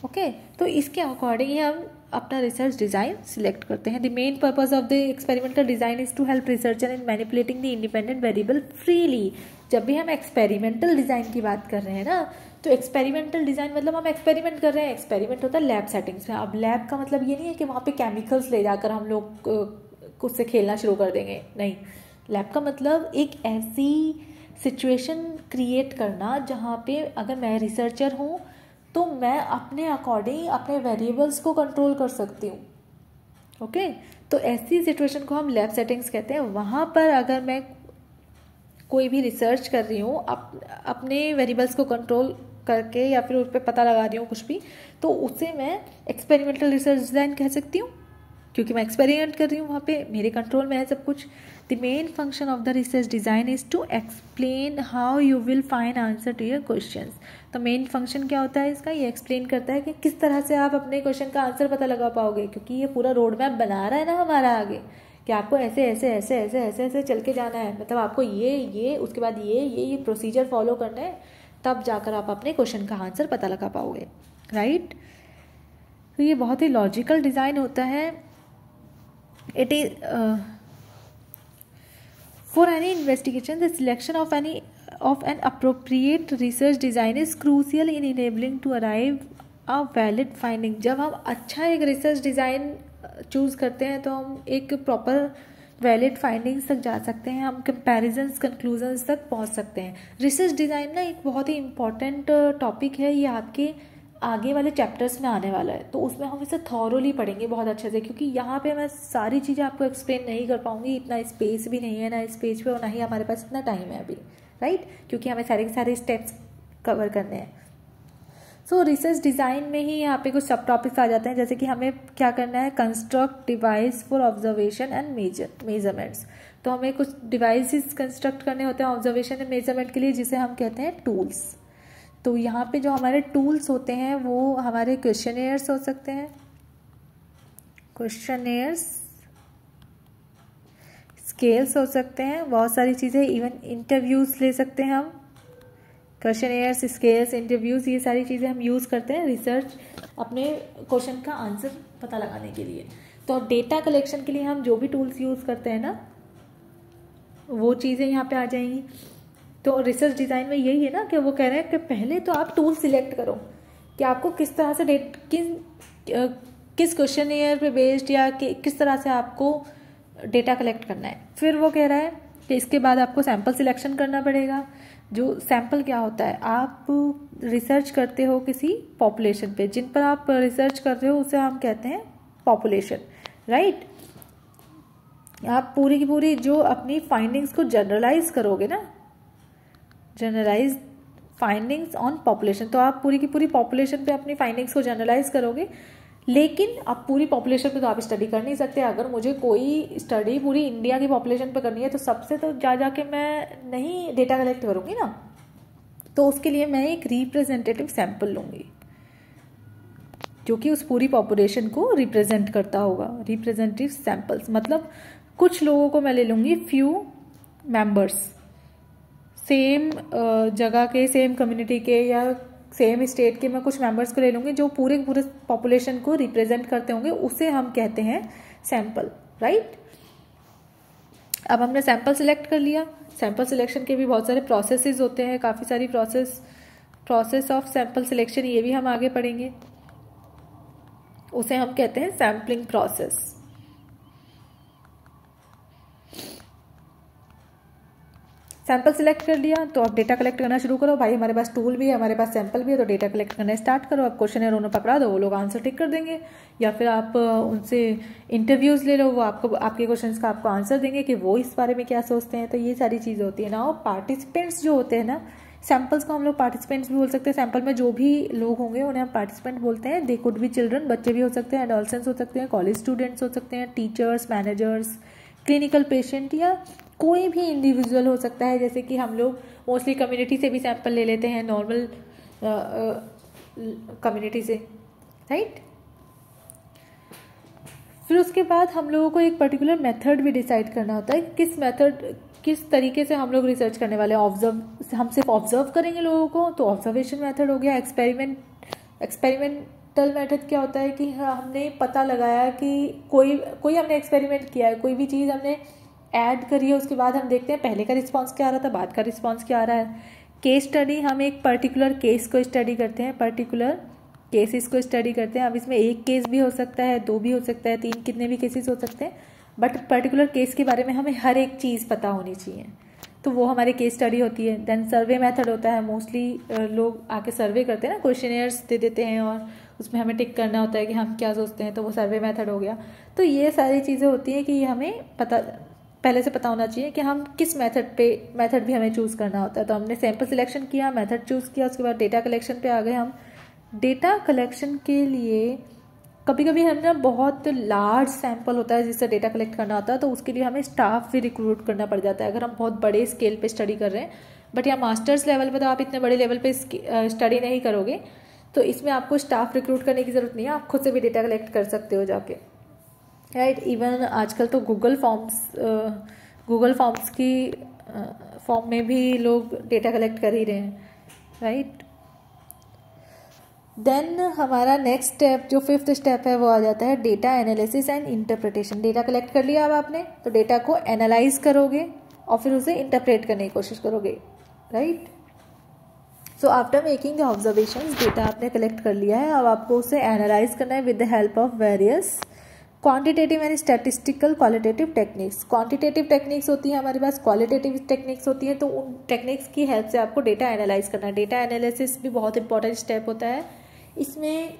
ओके, तो इसके अकॉर्डिंग ही हम अपना रिसर्च डिज़ाइन सिलेक्ट करते हैं। The main purpose of the experimental design is to help researcher in manipulating the independent variable freely. जब भी हम एक्सपेरिमेंटल डिज़ाइन की बात कर रहे हैं ना, तो एक्सपेरिमेंटल डिज़ाइन मतलब हम एक्सपेरिमेंट कर रहे हैं। एक्सपेरिमेंट होता है लैब सेटिंग्स में। अब लैब का मतलब ये नहीं है कि वहाँ पे केमिकल्स ले जाकर हम लोग उससे खेलना शुरू कर देंगे, नहीं। लैब का मतलब एक ऐसी सिचुएशन क्रिएट करना जहाँ पे अगर मैं रिसर्चर हूँ तो मैं अपने अकॉर्डिंग अपने वेरिएबल्स को कंट्रोल कर सकती हूँ। ओके, तो ऐसी सिचुएशन को हम लैब सेटिंग्स कहते हैं। वहाँ पर अगर मैं कोई भी रिसर्च कर रही हूँ अपने वेरिएबल्स को कंट्रोल करके या फिर उस पर पता लगा रही हूँ कुछ भी, तो उसे मैं एक्सपेरिमेंटल रिसर्च डिज़ाइन कह सकती हूँ, क्योंकि मैं एक्सपेरिमेंट कर रही हूँ, वहाँ पे मेरे कंट्रोल में है सब कुछ। The main function of the research design is to explain how you will find answer to your questions. तो मेन फंक्शन क्या होता है इसका, ये एक्सप्लेन करता है कि किस तरह से आप अपने क्वेश्चन का आंसर पता लगा पाओगे, क्योंकि ये पूरा रोड मैप बना रहा है ना हमारा आगे कि आपको ऐसे ऐसे ऐसे ऐसे ऐसे ऐसे चल के जाना है। मतलब आपको ये उसके बाद ये प्रोसीजर फॉलो करना है, तब जाकर आप अपने क्वेश्चन का आंसर पता लगा पाओगे, राइट। तो ये बहुत ही लॉजिकल डिज़ाइन होता है। It is for any investigation, the selection of an appropriate research design is crucial in enabling to arrive a valid finding। जब हम अच्छा एक रिसर्च डिज़ाइन चूज़ करते हैं तो हम एक प्रॉपर वैलिड फाइंडिंग्स तक जा सकते हैं, हम कंपैरिजन्स कंक्लूजन्स तक पहुंच सकते हैं। रिसर्च डिज़ाइन ना एक बहुत ही इम्पॉर्टेंट टॉपिक है, ये आपके आगे वाले चैप्टर्स में आने वाला है, तो उसमें हम इसे थॉरोली पढ़ेंगे बहुत अच्छे से, क्योंकि यहाँ पे मैं सारी चीज़ें आपको एक्सप्लेन नहीं कर पाऊँगी, इतना स्पेस भी नहीं है ना इस पेज पे, और ना ही हमारे पास इतना टाइम है अभी, राइट, क्योंकि हमें सारे के सारे स्टेप्स कवर करने हैं। सो रिसर्च डिज़ाइन में ही यहाँ पे कुछ सब टॉपिक्स आ जाते हैं, जैसे कि हमें क्या करना है, construct device for observation and measurements. तो हमें कुछ डिवाइसेस कंस्ट्रक्ट करने होते हैं ऑब्जर्वेशन एंड मेजरमेंट के लिए, जिसे हम कहते हैं टूल्स। तो यहाँ पे जो हमारे टूल्स होते हैं वो हमारे क्वेश्चनेयर्स हो सकते हैं, क्वेश्चनेयर्स, स्केल्स हो सकते हैं, बहुत सारी चीज़ें, इवन इंटरव्यूज़ ले सकते हैं हम। क्वेश्चनेयर्स, स्केल्स, इंटरव्यूज़, ये सारी चीज़ें हम यूज़ करते हैं रिसर्च अपने क्वेश्चन का आंसर पता लगाने के लिए। तो डेटा कलेक्शन के लिए हम जो भी टूल्स यूज़ करते हैं ना, वो चीज़ें यहाँ पे आ जाएंगी। तो रिसर्च डिज़ाइन में यही है ना कि वो कह रहे हैं कि पहले तो आप टूल सिलेक्ट करो कि आपको किस तरह से किस क्वेश्चनियर पे बेस्ड या किस तरह से आपको डेटा कलेक्ट करना है। फिर वो कह रहा है कि इसके बाद आपको सैम्पल सिलेक्शन करना पड़ेगा। जो सैम्पल क्या होता है, आप रिसर्च करते हो किसी पॉपुलेशन पे, जिन पर आप रिसर्च कर रहे हो उसे हम कहते हैं पॉपुलेशन, राइट। आप पूरी की पूरी जो अपनी फाइंडिंग्स को जनरलाइज करोगे ना, जनरलाइज फाइंडिंग्स ऑन पॉपुलेशन, तो आप पूरी की पूरी पॉपुलेशन पे अपनी फाइंडिंग्स को जनरलाइज करोगे। लेकिन अब पूरी पॉपुलेशन पे तो आप स्टडी कर नहीं सकते। अगर मुझे कोई स्टडी पूरी इंडिया की पॉपुलेशन पे करनी है तो सबसे तो जाके मैं नहीं डेटा कलेक्ट करूँगी ना, तो उसके लिए मैं एक रिप्रेजेंटेटिव सैंपल लूँगी जो कि उस पूरी पॉपुलेशन को रिप्रेजेंट करता होगा। रिप्रेजेंटेटिव सैंपल्स मतलब कुछ लोगों को मैं ले लूँगी, फ्यू मेंबर्स, सेम जगह के, सेम कम्युनिटी के या सेम स्टेट के, मैं कुछ मेंबर्स को ले लूँगी जो पूरे पॉपुलेशन को रिप्रेजेंट करते होंगे, उसे हम कहते हैं सैंपल, राइट। अब हमने सैंपल सिलेक्ट कर लिया। सैंपल सिलेक्शन के भी बहुत सारे प्रोसेसेस होते हैं, काफ़ी सारी प्रोसेस ऑफ सैंपल सिलेक्शन, ये भी हम आगे पढ़ेंगे। उसे हम कहते हैं सैम्पलिंग प्रोसेस। सैंपल सिलेक्ट कर लिया तो अब डेटा कलेक्ट करना शुरू करो। भाई हमारे पास टूल भी है, हमारे पास सैंपल भी है, तो डेटा कलेक्ट करना स्टार्ट करो। अब क्वेश्चन उन्हें पकड़ा दो, वो लोग आंसर टिक कर देंगे, या फिर आप उनसे इंटरव्यूज़ ले लो, वो आपको आपके क्वेश्चंस का आपको आंसर देंगे कि वो इस बारे में क्या सोचते हैं। तो ये सारी चीज़ें होती है ना। और पार्टिसिपेंट्स जो होते हैं ना, सैंपल्स को हम लोग पार्टिसिपेंट्स भी बोल सकते हैं। सैंपल में जो भी लोग होंगे उन्हें हम पार्टिसिपेंट बोलते हैं। दे कुड बी चिल्ड्रन, बच्चे भी हो सकते हैं, एडोलसेंट्स हो सकते हैं, कॉलेज स्टूडेंट्स हो सकते हैं, टीचर्स, मैनेजर्स, क्लिनिकल पेशेंट, या कोई भी इंडिविजुअल हो सकता है। जैसे कि हम लोग मोस्टली कम्युनिटी से भी सैंपल ले लेते हैं, नॉर्मल कम्युनिटी से, राइट। फिर उसके बाद हम लोगों को एक पर्टिकुलर मेथड भी डिसाइड करना होता है, किस तरीके से हम लोग रिसर्च करने वाले हैं। हम सिर्फ ऑब्जर्व करेंगे लोगों को, तो ऑब्जर्वेशन मेथड हो गया। एक्सपेरिमेंटल मेथड क्या होता है कि हमने पता लगाया कि कोई हमने एक्सपेरिमेंट किया है, कोई भी चीज़ हमने ऐड करी है, उसके बाद हम देखते हैं पहले का रिस्पॉन्स क्या आ रहा था, बाद का रिस्पॉन्स क्या आ रहा है। केस स्टडी, हम एक पर्टिकुलर केस को स्टडी करते हैं, पर्टिकुलर केसेस को स्टडी करते हैं। अब इसमें एक केस भी हो सकता है, दो भी हो सकता है, तीन, कितने भी केसेस हो सकते हैं, बट पर्टिकुलर केस के बारे में हमें हर एक चीज़ पता होनी चाहिए, तो वो हमारी केस स्टडी होती है। देन सर्वे मेथड होता है। मोस्टली लोग आके सर्वे करते हैं ना, क्वेश्चनियर्स दे देते हैं और उसमें हमें टिक करना होता है कि हम क्या सोचते हैं, तो वो सर्वे मेथड हो गया। तो ये सारी चीज़ें होती हैं कि ये हमें पहले से पता होना चाहिए कि हम किस मेथड भी हमें चूज़ करना होता है। तो हमने सैंपल सिलेक्शन किया, मेथड चूज़ किया, उसके बाद डेटा कलेक्शन पे आ गए हम। डेटा कलेक्शन के लिए कभी कभी हम ना बहुत लार्ज सैंपल होता है जिससे डेटा कलेक्ट करना होता है, तो उसके लिए हमें स्टाफ भी रिक्रूट करना पड़ जाता है। अगर हम बहुत बड़े स्केल पे स्टडी कर रहे हैं, बट या मास्टर्स लेवल पे तो आप इतने बड़े लेवल पे स्टडी नहीं करोगे, तो इसमें आपको स्टाफ रिक्रूट करने की ज़रूरत नहीं है, आप खुद से भी डेटा कलेक्ट कर सकते हो जाके, राइट। इवन आजकल तो गूगल फॉर्म्स की फॉर्म में भी लोग डेटा कलेक्ट कर ही रहे हैं, राइट। देन हमारा नेक्स्ट स्टेप, जो 5th स्टेप है, वो आ जाता है data analysis and interpretation. Data collect कर लिया अब आपने, तो डेटा को एनालाइज करोगे और फिर उसे इंटरप्रेट करने की कोशिश करोगे, right. So after making the observations, data आपने कलेक्ट कर लिया है, अब आपको उसे एनालाइज करना है with the help of various quantitative and statistical qualitative techniques. Quantitative techniques होती है हमारे पास, क्वालिटेटिव टेक्निक्स होती है, तो उन टेक्निक्स की हेल्प से आपको डेटा एनालाइज करना है। डेटा एनालिसिस भी बहुत इंपॉर्टेंट स्टेप होता है। इसमें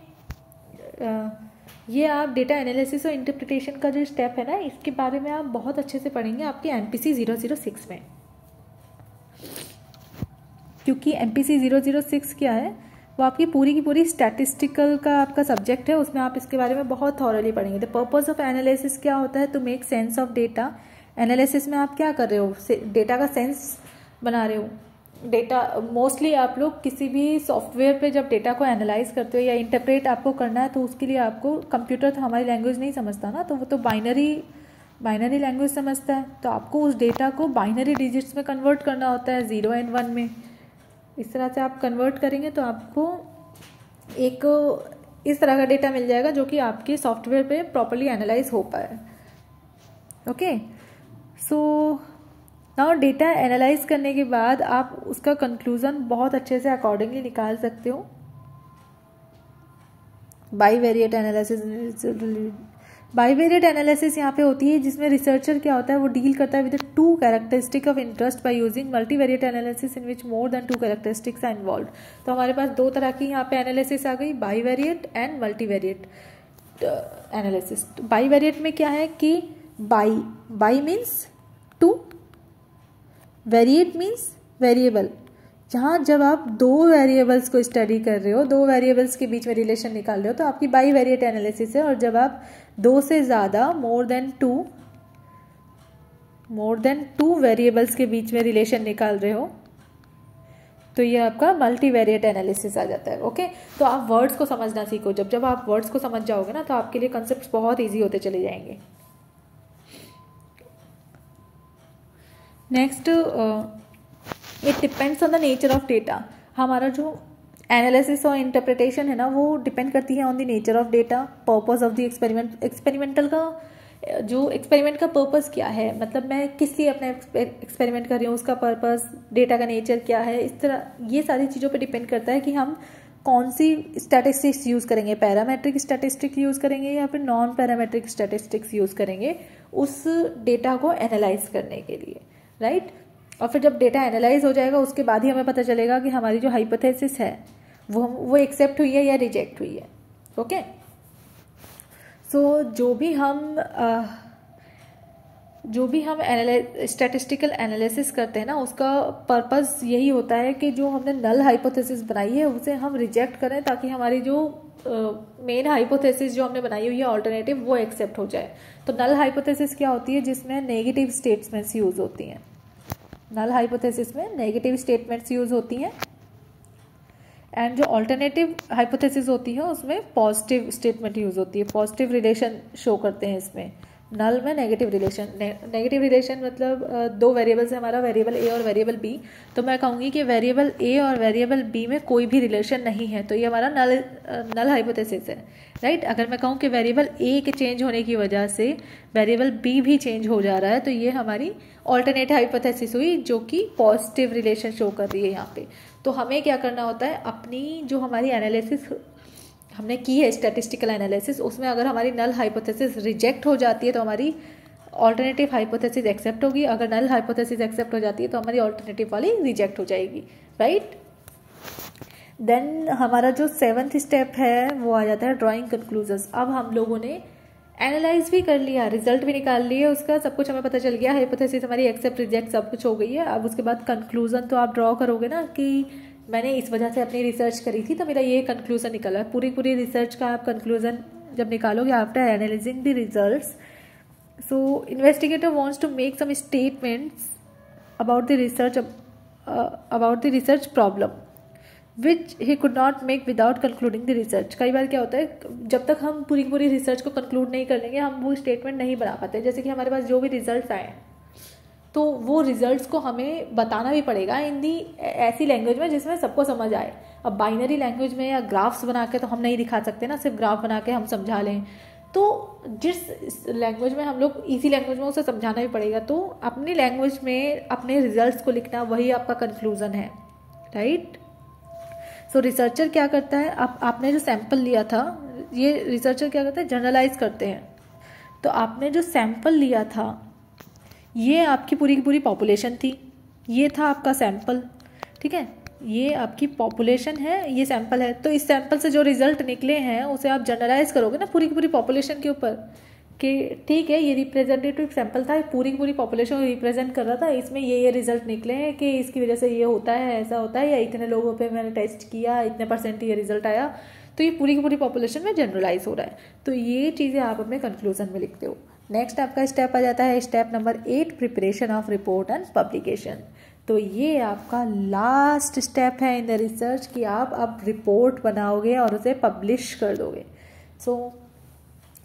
ये आप डेटा एनालिसिस और इंटरप्रिटेशन का जो स्टेप है ना, इसके बारे में आप बहुत अच्छे से पढ़ेंगे आपके MPC 006 में, क्योंकि MPC 006 क्या है, वो आपकी पूरी की पूरी स्टैटिस्टिकल का आपका सब्जेक्ट है, उसमें आप इसके बारे में बहुत थॉरली पढ़ेंगे। द पर्पस ऑफ एनालिसिस क्या होता है, to make sense of data. Analysis में आप क्या कर रहे हो, डेटा का सेंस बना रहे हो। डेटा मोस्टली आप लोग किसी भी सॉफ्टवेयर पे जब डेटा को एनालाइज करते हो या इंटरप्रेट आपको करना है, तो उसके लिए आपको, कंप्यूटर तो हमारी लैंग्वेज नहीं समझता ना, तो वो तो बाइनरी लैंग्वेज समझता है, तो आपको उस डेटा को बाइनरी डिजिट्स में कन्वर्ट करना होता है, 0 और 1 में। इस तरह से आप कन्वर्ट करेंगे तो आपको एक इस तरह का डेटा मिल जाएगा जो कि आपके सॉफ्टवेयर पे प्रॉपरली एनालाइज हो पाए। Okay, so now data analyse करने के बाद आप उसका कंक्लूजन बहुत अच्छे से अकॉर्डिंगली निकाल सकते हो। बाईवेरिएट एनालिसिस यहाँ पे होती है जिसमें रिसर्चर क्या होता है, वो डील करता है with two characteristic of interest by using multivariate analysis in which more than 2 characteristics are involve. तो हमारे पास दो तरह की यहाँ पे एनालिसिस आ गई, bivariate and multivariate analysis. Bivariate में क्या है कि bi means two, variate means variable. जहाँ जब आप दो वेरिएबल्स को स्टडी कर रहे हो, दो वेरिएबल्स के बीच में रिलेशन निकाल रहे हो, तो आपकी बाईवेरिएट एनालिसिस है। और जब आप दो से ज़्यादा मोर देन टू वेरिएबल्स के बीच में रिलेशन निकाल रहे हो तो ये आपका मल्टीवेरिएट एनालिसिस आ जाता है। ओके, तो आप वर्ड्स को समझना सीखो। जब आप वर्ड्स को समझ जाओगे ना तो आपके लिए कॉन्सेप्ट्स बहुत ईजी होते चले जाएंगे। Next, it depends on the nature of data. हमारा जो एनालिसिस और इंटरप्रिटेशन है ना, वो डिपेंड करती है on the nature of data, purpose of the experiment. Experimental का जो एक्सपेरिमेंट का पर्पस क्या है, मतलब मैं किस लिए अपना एक्सपेरिमेंट कर रही हूँ, उसका पर्पस, डेटा का नेचर क्या है, इस तरह ये सारी चीज़ों पे डिपेंड करता है कि हम कौन सी स्टैटिस्टिक्स यूज़ करेंगे, पैरामेट्रिक स्टैटिस्टिक्स यूज़ करेंगे या फिर नॉन पैरामेट्रिक स्टैटिस्टिक्स यूज़ करेंगे उस डेटा को एनालाइज करने के लिए, राइट। और फिर जब डेटा एनालाइज हो जाएगा उसके बाद ही हमें पता चलेगा कि हमारी जो हाइपोथेसिस है वो एक्सेप्ट हुई है या रिजेक्ट हुई है। ओके, सो जो भी हम स्टैटिस्टिकल एनालिसिस करते हैं ना, उसका पर्पस यही होता है कि जो हमने नल हाइपोथेसिस बनाई है उसे हम रिजेक्ट करें, ताकि हमारी जो मेन हाइपोथेसिस जो हमने बनाई हुई है ऑल्टरनेटिव, वो एक्सेप्ट हो जाए। तो नल हाइपोथेसिस क्या होती है, जिसमें नेगेटिव स्टेटमेंट्स यूज होती हैं। नल हाइपोथेसिस में नेगेटिव स्टेटमेंट्स यूज होती हैं, एंड जो ऑल्टरनेटिव हाइपोथेसिस होती है उसमें पॉजिटिव स्टेटमेंट यूज होती है। पॉजिटिव रिलेशन शो करते हैं इसमें। नल में नेगेटिव रिलेशन मतलब दो वेरिएबल्स है हमारा, वेरिएबल ए और वेरिएबल बी। तो मैं कहूँगी कि वेरिएबल ए और वेरिएबल बी में कोई भी रिलेशन नहीं है, तो ये हमारा नल हाइपोथेसिस है, राइट। अगर मैं कहूँ कि वेरिएबल ए के चेंज होने की वजह से वेरिएबल बी भी चेंज हो जा रहा है, तो ये हमारी ऑल्टरनेट हाइपोथेसिस हुई जो कि पॉजिटिव रिलेशन शो कर रही है यहाँ पे। तो हमें क्या करना होता है, अपनी जो हमारी एनालिसिस हमने की है, स्टैटिस्टिकल एनालिसिस, उसमें अगर हमारी नल हाइपोथेसिस रिजेक्ट हो जाती है तो हमारी ऑल्टरनेटिव हाइपोथेसिस एक्सेप्ट होगी। अगर नल हाइपोथेसिस एक्सेप्ट हो जाती है तो हमारी ऑल्टरनेटिव वाली रिजेक्ट हो जाएगी, राइट। देन हमारा जो 7th स्टेप है वो आ जाता है ड्राइंग कंक्लूजन्स। अब हम लोगों ने एनालाइज भी कर लिया, रिजल्ट भी निकाल लिए, उसका सब कुछ हमें पता चल गया, हाइपोथेसिस हमारी एक्सेप्ट रिजेक्ट सब कुछ हो गई है। अब उसके बाद कंक्लूजन तो आप ड्रॉ करोगे ना कि मैंने इस वजह से अपनी रिसर्च करी थी तो मेरा ये कंक्लूजन निकला है। पूरी रिसर्च का आप कंक्लूजन जब निकालोगे after analysing the results, so investigator wants to make some statements about the research problem which he could not make without concluding the research. कई बार क्या होता है, जब तक हम पूरी रिसर्च को कंक्लूड नहीं कर लेंगे हम वो स्टेटमेंट नहीं बना पाते। जैसे कि हमारे पास जो भी रिजल्ट्स आए तो वो रिजल्ट्स को हमें बताना भी पड़ेगा इन दी ऐसी लैंग्वेज में जिसमें सबको समझ आए। अब बाइनरी लैंग्वेज में या ग्राफ्स बना के तो हम नहीं दिखा सकते ना, सिर्फ ग्राफ बना के हम समझा लें। तो जिस लैंग्वेज में हम लोग इजी लैंग्वेज में उसे समझाना भी पड़ेगा। तो अपनी लैंग्वेज में अपने रिजल्ट्स को लिखना, वही आपका कंक्लूजन है, राइट। सो रिसर्चर क्या करता है, आपने जो सैंपल लिया था, ये रिसर्चर क्या करता है, जनरलाइज करते हैं। तो आपने जो सैंपल लिया था ये आपकी पूरी की पूरी पॉपुलेशन थी, ये था आपका सैंपल, ठीक है, ये आपकी पॉपुलेशन है, ये सैंपल है। तो इस सैंपल से जो रिजल्ट निकले हैं उसे आप जनरलाइज करोगे ना पूरी की पूरी पॉपुलेशन के ऊपर, कि ठीक है ये रिप्रेजेंटेटिव सैंपल था, पूरी की पूरी पॉपुलेशन को रिप्रेजेंट कर रहा था, इसमें ये रिजल्ट निकले हैं कि इसकी वजह से ये होता है, ऐसा होता है, या इतने लोगों पे मैंने टेस्ट किया, इतने % ये रिजल्ट आया। तो ये पूरी की पूरी पॉपुलेशन में जनरलाइज हो रहा है। तो ये चीज़ें आप अपने कंक्लूजन में लिखते हो। नेक्स्ट आपका स्टेप आ जाता है step number 8, preparation of report and publication. तो ये आपका लास्ट स्टेप है इन द रिसर्च कि आप अब रिपोर्ट बनाओगे और उसे पब्लिश कर दोगे। सो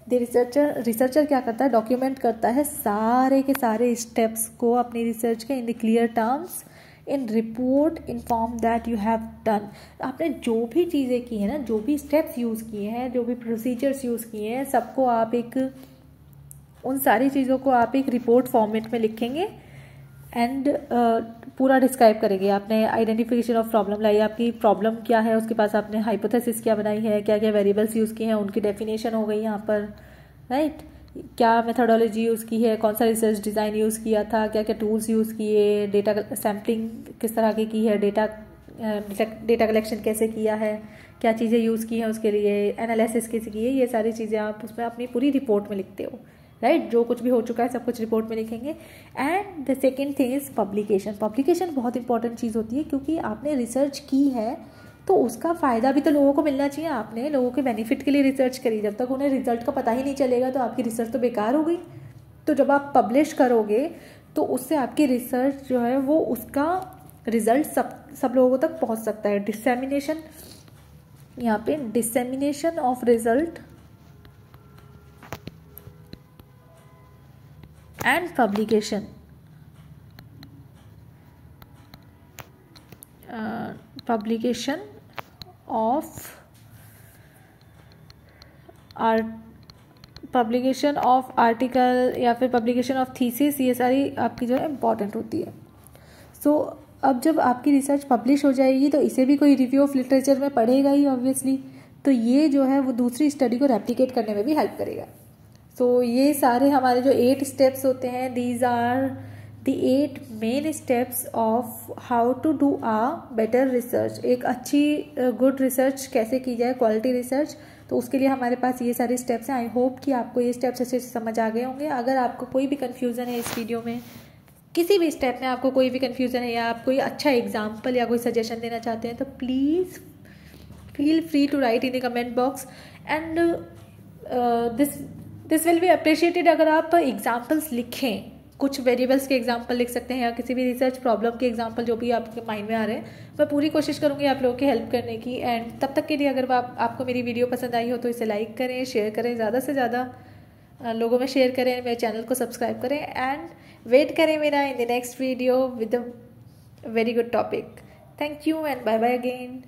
द रिसर्चर क्या करता है, डॉक्यूमेंट करता है सारे के सारे स्टेप्स को अपनी रिसर्च के in the clear terms, in report inform that you have done. आपने जो भी चीज़ें की हैं ना, जो भी स्टेप्स यूज़ किए हैं, जो भी प्रोसीजर्स यूज़ किए हैं, सबको आप उन सारी चीज़ों को आप एक रिपोर्ट फॉर्मेट में लिखेंगे एंड पूरा डिस्क्राइब करेंगे। आपने आइडेंटिफिकेशन ऑफ प्रॉब्लम लाई, आपकी प्रॉब्लम क्या है, उसके पास आपने हाइपोथेसिस क्या बनाई है, क्या क्या वेरिएबल्स यूज़ किए हैं, उनकी डेफिनेशन हो गई यहाँ पर, राइट। क्या मेथोडोलॉजी यूज़ की है, कौन सा रिसर्च डिज़ाइन यूज़ किया था, क्या क्या टूल्स यूज़ किए, डेटा सैम्पलिंग किस तरह की है, डेटा कलेक्शन कैसे किया है, क्या चीज़ें यूज़ की हैं उसके लिए, एनालिसिस कैसे की है, ये सारी चीज़ें आप उसमें अपनी पूरी रिपोर्ट में लिखते हो, राइट। जो कुछ भी हो चुका है सब कुछ रिपोर्ट में लिखेंगे। And the second thing is publication. Publication बहुत इंपॉर्टेंट चीज़ होती है, क्योंकि आपने रिसर्च की है तो उसका फ़ायदा भी तो लोगों को मिलना चाहिए। आपने लोगों के बेनिफिट के लिए रिसर्च करी, जब तक उन्हें रिजल्ट का पता ही नहीं चलेगा तो आपकी रिसर्च तो बेकार हो गई। तो जब आप पब्लिश करोगे तो उससे आपकी रिसर्च जो है वो उसका रिजल्ट सब लोगों तक पहुंच सकता है। डिसेमिनेशन, यहाँ पे dissemination of result and publication, publication of article या फिर पब्लिकेशन ऑफ थीसिस, ये सारी आपकी जो है इम्पॉर्टेंट होती है। सो अब जब आपकी रिसर्च पब्लिश हो जाएगी तो इसे भी कोई रिव्यू ऑफ लिटरेचर में पढ़ेगा ही ऑब्वियसली, तो ये जो है वो दूसरी स्टडी को रेप्लिकेट करने में भी हेल्प करेगा। सो ये सारे हमारे जो 8 स्टेप्स होते हैं, these are the 8 main steps of how to do a better research. एक अच्छी गुड रिसर्च कैसे की जाए, क्वालिटी रिसर्च, तो उसके लिए हमारे पास ये सारे स्टेप्स हैं। आई होप कि आपको ये स्टेप्स अच्छे से समझ आ गए होंगे। अगर आपको कोई भी कन्फ्यूज़न है इस वीडियो में, किसी भी स्टेप में आपको कोई भी कन्फ्यूज़न है, या आप कोई अच्छा एग्जाम्पल या कोई सजेशन देना चाहते हैं, तो please feel free to write in the comment box. And this will be appreciated अगर आप एग्जाम्पल्स लिखें। कुछ वेरिएबल्स के एग्जाम्पल लिख सकते हैं, या किसी भी रिसर्च प्रॉब्लम के एग्जाम्पल जो भी आपके माइंड में आ रहे हैं। मैं पूरी कोशिश करूँगी आप लोगों की हेल्प करने की। एंड तब तक के लिए अगर आपको मेरी वीडियो पसंद आई हो तो इसे लाइक करें, शेयर करें, ज़्यादा से ज़्यादा लोगों में शेयर करें, मेरे चैनल को सब्सक्राइब करें, एंड वेट करें मेरा in the next video with a very good topic. Thank you and bye bye again.